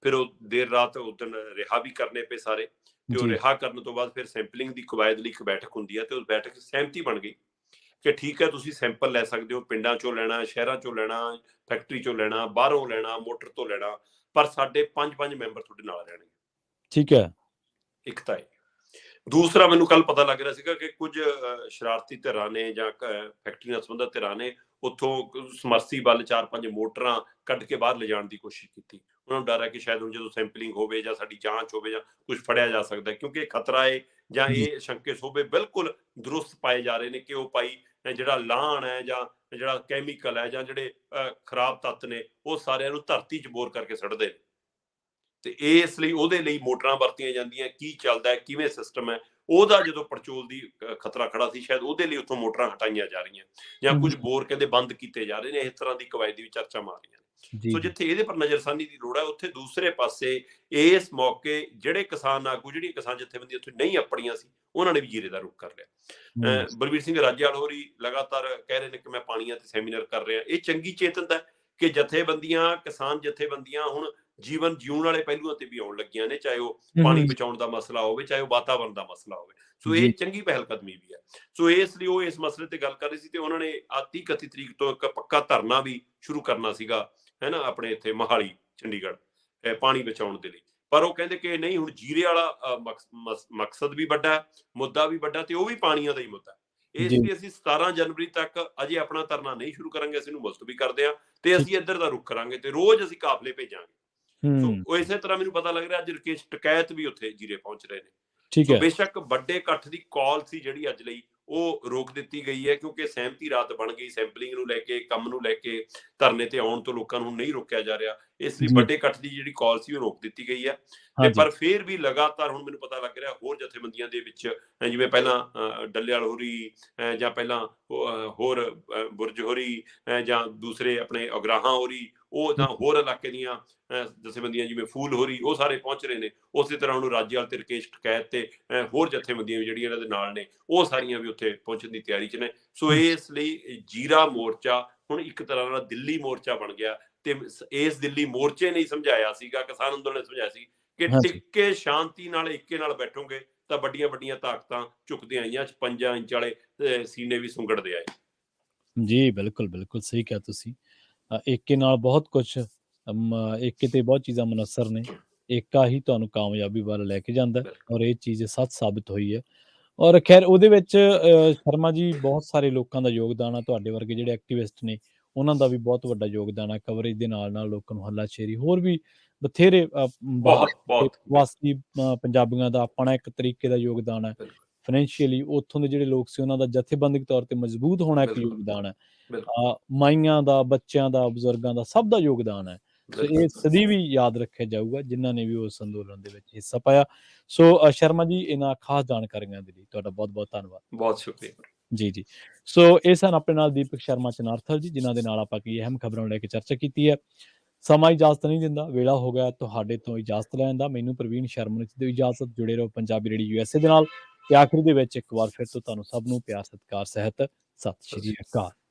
ਫਿਰ ਉਹ ਦੇਰ ਰਾਤ ਉਦਣ ਰਿਹਾ ਵੀ ਕਰਨੇ ਪਏ ਸਾਰੇ, ਤੇ ਉਹ ਜੀ। ਰਿਹਾ ਕਰਨ ਤੋਂ ਬਾਅਦ ਫਿਰ ਸੈਂਪਲਿੰਗ ਦੀ ਕਵਾਇਦ ਲਈ ਇੱਕ ਬੈਠਕ ਹੁੰਦੀ ਹੈ, ਤੇ ਉਸ ਬੈਠਕ 'ਚ ਸਹਿਮਤੀ ਬਣ ਗਈ ਕਿ ਠੀਕ ਹੈ, ਤੁਸੀਂ ਸੈਂਪਲ ਲੈ ਸਕਦੇ ਹੋ, ਪਿੰਡਾਂ ਚੋਂ ਲੈਣਾ, ਸ਼ਹਿਰਾਂ ਚੋਂ ਲੈਣਾ, ਫੈਕਟਰੀ ਚੋਂ ਲੈਣਾ, ਬਾਹਰੋਂ ਲੈਣਾ, ਮੋਟਰ ਤੋਂ ਲੈਣਾ, ਪਰ ਸਾਡੇ 5-5 ਮੈਂਬਰ ਤੁਹਾਡੇ ਨਾਲ ਰਹਿਣਗੇ। ਠੀਕ ਹੈ। ਇੱਕ ਤਾਂ ਇਹ। ਦੂਸਰਾ, ਮੈਨੂੰ ਕੱਲ ਪਤਾ ਲੱਗ ਰਿਹਾ ਸੀਗਾ ਕਿ ਕੁਝ ਸ਼ਰਾਰਤੀ ਧਿਰਾਂ ਨੇ ਜਾਂ ਫੈਕਟਰੀ ਨਾਲ ਸੰਬੰਧਿਤ ਧਿਰਾਂ ਨੇ ਉੱਥੋਂ ਸਮਰਸੀਬਲ 4-5 ਮੋਟਰਾਂ ਕੱਢ ਕੇ ਬਾਹਰ ਲਿਜਾਣ ਦੀ ਕੋਸ਼ਿਸ਼ ਕੀਤੀ। ਉਹਨਾਂ ਨੂੰ ਡਰ ਹੈ ਕਿ ਸ਼ਾਇਦ ਹੁਣ ਜਦੋਂ ਸੈਂਪਲਿੰਗ ਹੋਵੇ ਜਾਂ ਸਾਡੀ ਜਾਂਚ ਹੋਵੇ ਜਾਂ ਕੁਝ ਫੜਿਆ ਜਾ ਸਕਦਾ, ਕਿਉਂਕਿ ਇਹ ਖਤਰਾ ਹੈ ਜਾਂ ਜੀ। ਇਹ ਸ਼ੰਕੇ ਸੋਭੇ ਬਿਲਕੁਲ ਦਰੁਸਤ ਪਾਏ ਜਾ ਰਹੇ ਨੇ ਕਿ ਉਹ ਭਾਈ ਜਿਹੜਾ ਲਾਹਣ ਹੈ ਜਾਂ ਜਿਹੜਾ ਕੈਮੀਕਲ ਹੈ ਜਾਂ ਜਿਹੜੇ ਖਰਾਬ ਤੱਤ ਨੇ, ਉਹ ਸਾਰਿਆਂ ਨੂੰ ਧਰਤੀ 'ਚ ਬੋਰ ਕਰਕੇ ਸੁੱਟਦੇ ਨੇ। ਤੇ ਇਸ ਲਈ ਉਹਦੇ ਲਈ ਮੋਟਰਾਂ ਵਰਤੀਆਂ ਜਾਂਦੀਆਂ, ਕੀ ਚੱਲਦਾ ਹੈ, ਕਿਵੇਂ ਸਿਸਟਮ ਹੈ, ਉਹਦਾ ਜਦੋਂ ਪੜਚੋਲ ਦੀ ਖਤਰਾ ਖੜਾ ਸੀ, ਸ਼ਾਇਦ ਉਹਦੇ ਲਈ ਉੱਥੋਂ ਮੋਟਰਾਂ ਹਟਾਈਆਂ ਜਾ ਰਹੀਆਂ ਜਾਂ ਹੂੰ, ਕੁਝ ਹੂੰ। ਬੋਰ ਕਹਿੰਦੇ ਬੰਦ ਕੀਤੇ ਜਾ ਰਹੇ ਨੇ। ਇਸ ਤਰ੍ਹਾਂ ਦੀ ਕਵਾਇਦ ਦੀ ਵੀ ਚਰਚਾ ਮਾਰ ਰਹੀਆਂ ਨੇ। ਜੀ, ਸੋ ਜੀ। ਜਿੱਥੇ ਇਹਦੇ ਪਰ ਨਜ਼ਰਸਾਨੀ ਦੀ ਲੋੜ ਹੈ, ਉੱਥੇ ਦੂਸਰੇ ਪਾਸੇ ਇਸ ਮੌਕੇ ਜਿਹੜੇ ਕਿਸਾਨ ਆਗੂ, ਜਿਹੜੀਆਂ ਕਿਸਾਨ ਜਥੇਬੰਦੀਆਂ ਉੱਥੇ ਨਹੀਂ ਆਪਣੀਆਂ ਸੀ, ਉਹਨਾਂ ਨੇ ਵੀ ਜੀਰੇ ਦਾ ਰੁਖ ਕਰ ਲਿਆ। ਹੂੰ। ਬਲਬੀਰ ਸਿੰਘ ਰਾਜੇਵਾਲ ਹੋਰੀ ਲਗਾਤਾਰ ਕਹਿ ਰਹੇ ਨੇ ਕਿ ਮੈਂ ਪਾਣੀਆਂ ਤੇ ਸੈਮੀਨਾਰ ਕਰ ਰਿਹਾ। ਇਹ ਚੰਗੀ ਚੇਤਨਤਾ ਹੈ ਕਿ ਜਥੇਬੰਦੀਆਂ, ਕਿਸਾਨ ਜਥੇਬੰਦੀਆਂ ਹੁਣ ਜੀਵਨ ਜਿਉਣ ਵਾਲੇ ਪਹਿਲੂਆਂ ਤੇ ਵੀ ਆਉਣ ਲੱਗੀਆਂ ਨੇ, ਚਾਹੇ ਉਹ ਹੂੰ, ਪਾਣੀ ਹੂੰ। ਬਚਾਉਣ ਦਾ ਮਸਲਾ ਹੋਵੇ, ਚਾਹੇ ਉਹ ਵਾਤਾਵਰਣ ਦਾ ਮਸਲਾ ਹੋਵੇ। ਸੋ ਇਹ ਜੀ। ਚੰਗੀ ਪਹਿਲ ਕਦਮੀ ਵੀ ਹੈ। ਸੋ ਇਸ ਲਈ ਉਹ ਇਸ ਮਸਲੇ ਤੇ ਗੱਲ ਕਰ ਰਹੀ ਸੀ ਤੇ ਉਹਨਾਂ ਨੇ 30-31 ਤਰੀਕ ਤੋਂ ਇੱਕ ਪੱਕਾ ਧਰਨਾ ਵੀ ਸ਼ੁਰੂ ਕਰਨਾ ਸੀਗਾ, ਹੈ ਨਾ, ਆਪਣੇ ਇੱਥੇ ਮੋਹਾਲੀ, ਚੰਡੀਗੜ੍ਹ, ਪਾਣੀ ਬਚਾਉਣ ਦੇ ਲਈ। ਪਰ ਉਹ ਕਹਿੰਦੇ ਕਿ ਨਹੀਂ, ਹੁਣ ਜੀਰੇ ਵਾਲਾ ਮਕਸਦ ਵੀ ਵੱਡਾ, ਮੁੱਦਾ ਵੀ ਵੱਡਾ, ਤੇ ਉਹ ਵੀ ਪਾਣੀਆਂ ਦਾ ਹੀ ਮੁੱਦਾ। ਇਸ ਜੀ। ਲਈ ਅਸੀਂ 17 ਜਨਵਰੀ ਤੱਕ ਅਜੇ ਆਪਣਾ ਧਰਨਾ ਨਹੀਂ ਸ਼ੁਰੂ ਕਰਾਂਗੇ, ਅਸੀਂ ਇਹਨੂੰ ਮੁਲਤਵੀ ਕਰਦੇ ਹਾਂ ਤੇ ਠੀਕ। ਅਸੀਂ ਇੱਧਰ ਦਾ ਰੁਖ ਕਰਾਂਗੇ ਤੇ ਰੋਜ਼ ਅਸੀਂ ਕਾਫਲੇ ਭੇਜਾਂਗੇ। ਸੋ ਹੂੰ। ਉਹ ਇਸੇ ਤਰ੍ਹਾਂ ਮੈਨੂੰ ਪਤਾ ਲੱਗ ਰਿਹਾ ਅੱਜ ਰਕੇਸ਼ ਟਕੈਤ ਵੀ ਉੱਥੇ ਜੀਰੇ ਪਹੁੰਚ ਰਹੇ ਨੇ। ਠੀਕ ਸੋ ਹੈ। ਬੇਸ਼ੱਕ ਵੱਡੇ ਇਕੱਠ ਦੀ ਕਾਲ ਸੀ ਜਿਹੜੀ ਅੱਜ ਲਈ, ਉਹ ਰੋਕ ਦਿੱਤੀ ਗਈ ਹੈ ਕਿਉਂਕਿ ਸਹਿਮਤੀ ਰਾਤ ਬਣ ਗਈ। ਸੈਂਪਲਿੰਗ ਨੂੰ ਲੈ ਕੇ, ਕੰਮ ਨੂੰ ਲੈ ਕੇ, ਧਰਨੇ ਤੇ ਆਉਣ ਤੋਂ ਲੋਕਾਂ ਨੂੰ ਨਹੀਂ ਰੋਕਿਆ ਜਾ ਰਿਹਾ, ਇਸ ਲਈ ਜੀ। ਵੱਡੇ ਇਕੱਠ ਦੀ ਜਿਹੜੀ ਕਾਲ ਸੀ ਉਹ ਰੋਕ ਦਿੱਤੀ ਗਈ ਹੈ। ਤੇ ਹਾਂਜੀ। ਪਰ ਫਿਰ ਵੀ ਲਗਾਤਾਰ ਹੁਣ ਮੈਨੂੰ ਪਤਾ ਲੱਗ ਰਿਹਾ ਹੋਰ ਜਥੇਬੰਦੀਆਂ ਦੇ ਵਿੱਚ, ਜਿਵੇਂ ਪਹਿਲਾਂ ਡੱਲੇਵਾਲ ਹੋਰੀ, ਜਾਂ ਪਹਿਲਾਂ ਹੋਰ ਬੁਰਜ ਹੋਰੀ, ਜਾਂ ਦੂਸਰੇ ਆਪਣੇ ਉਗਰਾਹਾਂ ਹੋਰੀ, ਉਹ ਜਾਂ ਹੋਰ ਇਲਾਕੇ ਦੀਆਂ ਜਥੇਬੰਦੀਆਂ ਜਿਵੇਂ ਫੂਲ ਹੋਰੀ, ਉਹ ਸਾਰੇ ਪਹੁੰਚ ਰਹੇ ਨੇ। ਉਸੇ ਤਰ੍ਹਾਂ ਹੁਣ ਰਾਜੇਵਾਲ ਤੇ ਰਕੇਸ਼ ਟਕੈਤ ਤੇ ਹੋਰ ਜਥੇਬੰਦੀਆਂ ਵੀ ਜਿਹੜੀਆਂ ਇਹਨਾਂ ਦੇ ਨਾਲ ਨੇ, ਉਹ ਸਾਰੀਆਂ ਵੀ ਉੱਥੇ ਪਹੁੰਚਣ ਦੀ ਤਿਆਰੀ 'ਚ ਨੇ। ਸੋ ਇਸ ਲਈ ਜੀਰਾ ਮੋਰਚਾ ਹੁਣ ਇੱਕ ਤਰ੍ਹਾਂ ਨਾਲ ਦਿੱਲੀ ਮੋਰਚਾ ਬਣ ਗਿਆ। ਤੇ ਇਸ ਦਿੱਲੀ ਮੋਰਚੇ ਨੇ ਸਮਝਾਇਆ ਸੀਗਾ, ਕਿਸਾਨ ਅੰਦੋਲਨ ਨੇ ਸਮਝਾਇਆ ਸੀ ਕਿ ਹਾਂਜੀ। ਟਿੱਕੇ ਸ਼ਾਂਤੀ ਨਾਲ, ਏਕੇ ਨਾਲ ਬੈਠੋਗੇ ਤਾਂ ਵੱਡੀਆਂ ਵੱਡੀਆਂ ਤਾਕਤਾਂ ਝੁਕਦੀਆਂ ਆਈਆਂ, 56 ਇੰਚ ਵਾਲੇ ਸੀਨੇ ਵੀ ਸੁੰਗੜਦੇ ਆਏ। ਜੀ, ਬਿਲਕੁਲ, ਬਿਲਕੁਲ ਸਹੀ ਕਿਹਾ ਤੁਸੀਂ। ਏਕੇ ਨਾਲ ਬਹੁਤ ਕੁਛ ਏਕੇ ਤੇ ਬਹੁਤ ਚੀਜ਼ਾਂ ਮੁਨੱਸਰ ਨੇ। ਏਕਾ ਹੀ ਤੁਹਾਨੂੰ ਕਾਮਯਾਬੀ ਵੱਲ ਲੈ ਕੇ ਜਾਂਦਾ ਹੈ ਬਿਲਕੁਲ, ਔਰ ਇਹ ਚੀਜ਼ ਸੱਚ ਸਾਬਿਤ ਹੋਈ ਹੈ। ਔਰ ਖੈਰ ਉਹਦੇ ਵਿੱਚ ਸ਼ਰਮਾ ਜੀ ਬਹੁਤ ਸਾਰੇ ਲੋਕਾਂ ਦਾ ਯੋਗਦਾਨ ਆ, ਤੁਹਾਡੇ ਵਰਗੇ ਜਿਹੜੇ ਐਕਟਿਵਿਸਟ ਨੇ ਉਹਨਾਂ ਦਾ ਵੀ ਬਹੁਤ ਵੱਡਾ ਯੋਗਦਾਨ ਹੈ। ਕਵਰੇਜ ਦੇ ਨਾਲ-ਨਾਲ ਲੋਕਾਂ ਨੂੰ ਹੱਲਾਸ਼ੇਰੀ, ਹੋਰ ਵੀ ਬਥੇਰੇ ਬਾਹਰ ਬਹੁਤ ਬਹੁਤ ਪ੍ਰਵਾਸੀ ਪੰਜਾਬੀਆਂ ਦਾ ਆਪਣਾ ਇੱਕ ਤਰੀਕੇ ਦਾ ਯੋਗਦਾਨ ਹੈ। ਬਿਲਕੁਲ, ਫਾਈਨੈਂਸ਼ੀਅਲੀ ਉੱਥੋਂ ਦੇ ਜਿਹੜੇ ਲੋਕ ਸੀ ਉਹਨਾਂ ਦਾ ਜਥੇਬੰਦਕ ਤੌਰ ਤੇ ਮਜ਼ਬੂਤ ਹੋਣਾ ਇੱਕ ਬਿਲਕੁਲ, ਯੋਗਦਾਨ ਹੈ। ਮਾਈਆਂ ਦਾ, ਬੱਚਿਆਂ ਦਾ, ਬਜ਼ੁਰਗਾਂ ਦਾ, ਸਭ ਦਾ ਯੋਗਦਾਨ ਹੈ। ਸੋ ਇਹ ਸਦੀ ਵੀ ਯਾਦ ਰੱਖਿਆ ਜਾਊਗਾ ਜਿਨ੍ਹਾਂ ਨੇ ਵੀ ਉਸ ਅੰਦੋਲਨ ਦੇ ਵਿੱਚ ਹਿੱਸਾ ਪਾਇਆ। ਸੋ ਸ਼ਰਮਾ ਜੀ, ਇਹਨਾਂ ਖਾਸ ਜਾਣਕਾਰੀਆਂ ਦੇ ਲਈ ਤੁਹਾਡਾ ਬਹੁਤ-ਬਹੁਤ ਧੰਨਵਾਦ। ਬਹੁਤ ਸ਼ੁਕਰੀਆ। ਜੀ। ਸੋ ਇਹ ਸਨ ਆਪਣੇ ਨਾਲ ਦੀਪਕ ਸ਼ਰਮਾ ਚਨਾਰਥਲ ਜੀ, ਜਿਨ੍ਹਾਂ ਦੇ ਨਾਲ ਆਪਾਂ ਕੀ ਅਹਿਮ ਖਬਰਾਂ ਨੂੰ ਲੈ ਕੇ ਚਰਚਾ ਕੀਤੀ ਹੈ। ਸਮਾਂ ਇਜਾਜ਼ਤ ਨਹੀਂ ਦਿੰਦਾ, ਵੇਲਾ ਹੋ ਗਿਆ ਤੁਹਾਡੇ ਤੋਂ ਇਜਾਜ਼ਤ ਲੈਣ ਦਾ। ਮੈਨੂੰ ਪ੍ਰਵੀਨ ਸ਼ਰਮਾ ਨੂੰ ਦਿਓ ਇਜਾਜ਼ਤ। ਜੁੜੇ ਰਹੋ ਪੰਜਾਬੀ ਰੇਡੀਓ USA ਦੇ ਨਾਲ। ਤੇ ਆਖਿਰ ਦੇ ਵਿੱਚ ਇੱਕ ਵਾਰ ਫਿਰ ਤੋਂ ਤੁਹਾਨੂੰ ਸਭ ਨੂੰ ਪਿਆਰ ਸਤਿਕਾਰ ਸਹਿਤ ਸਤਿ ਸ਼੍ਰੀ ਅਕਾਲ।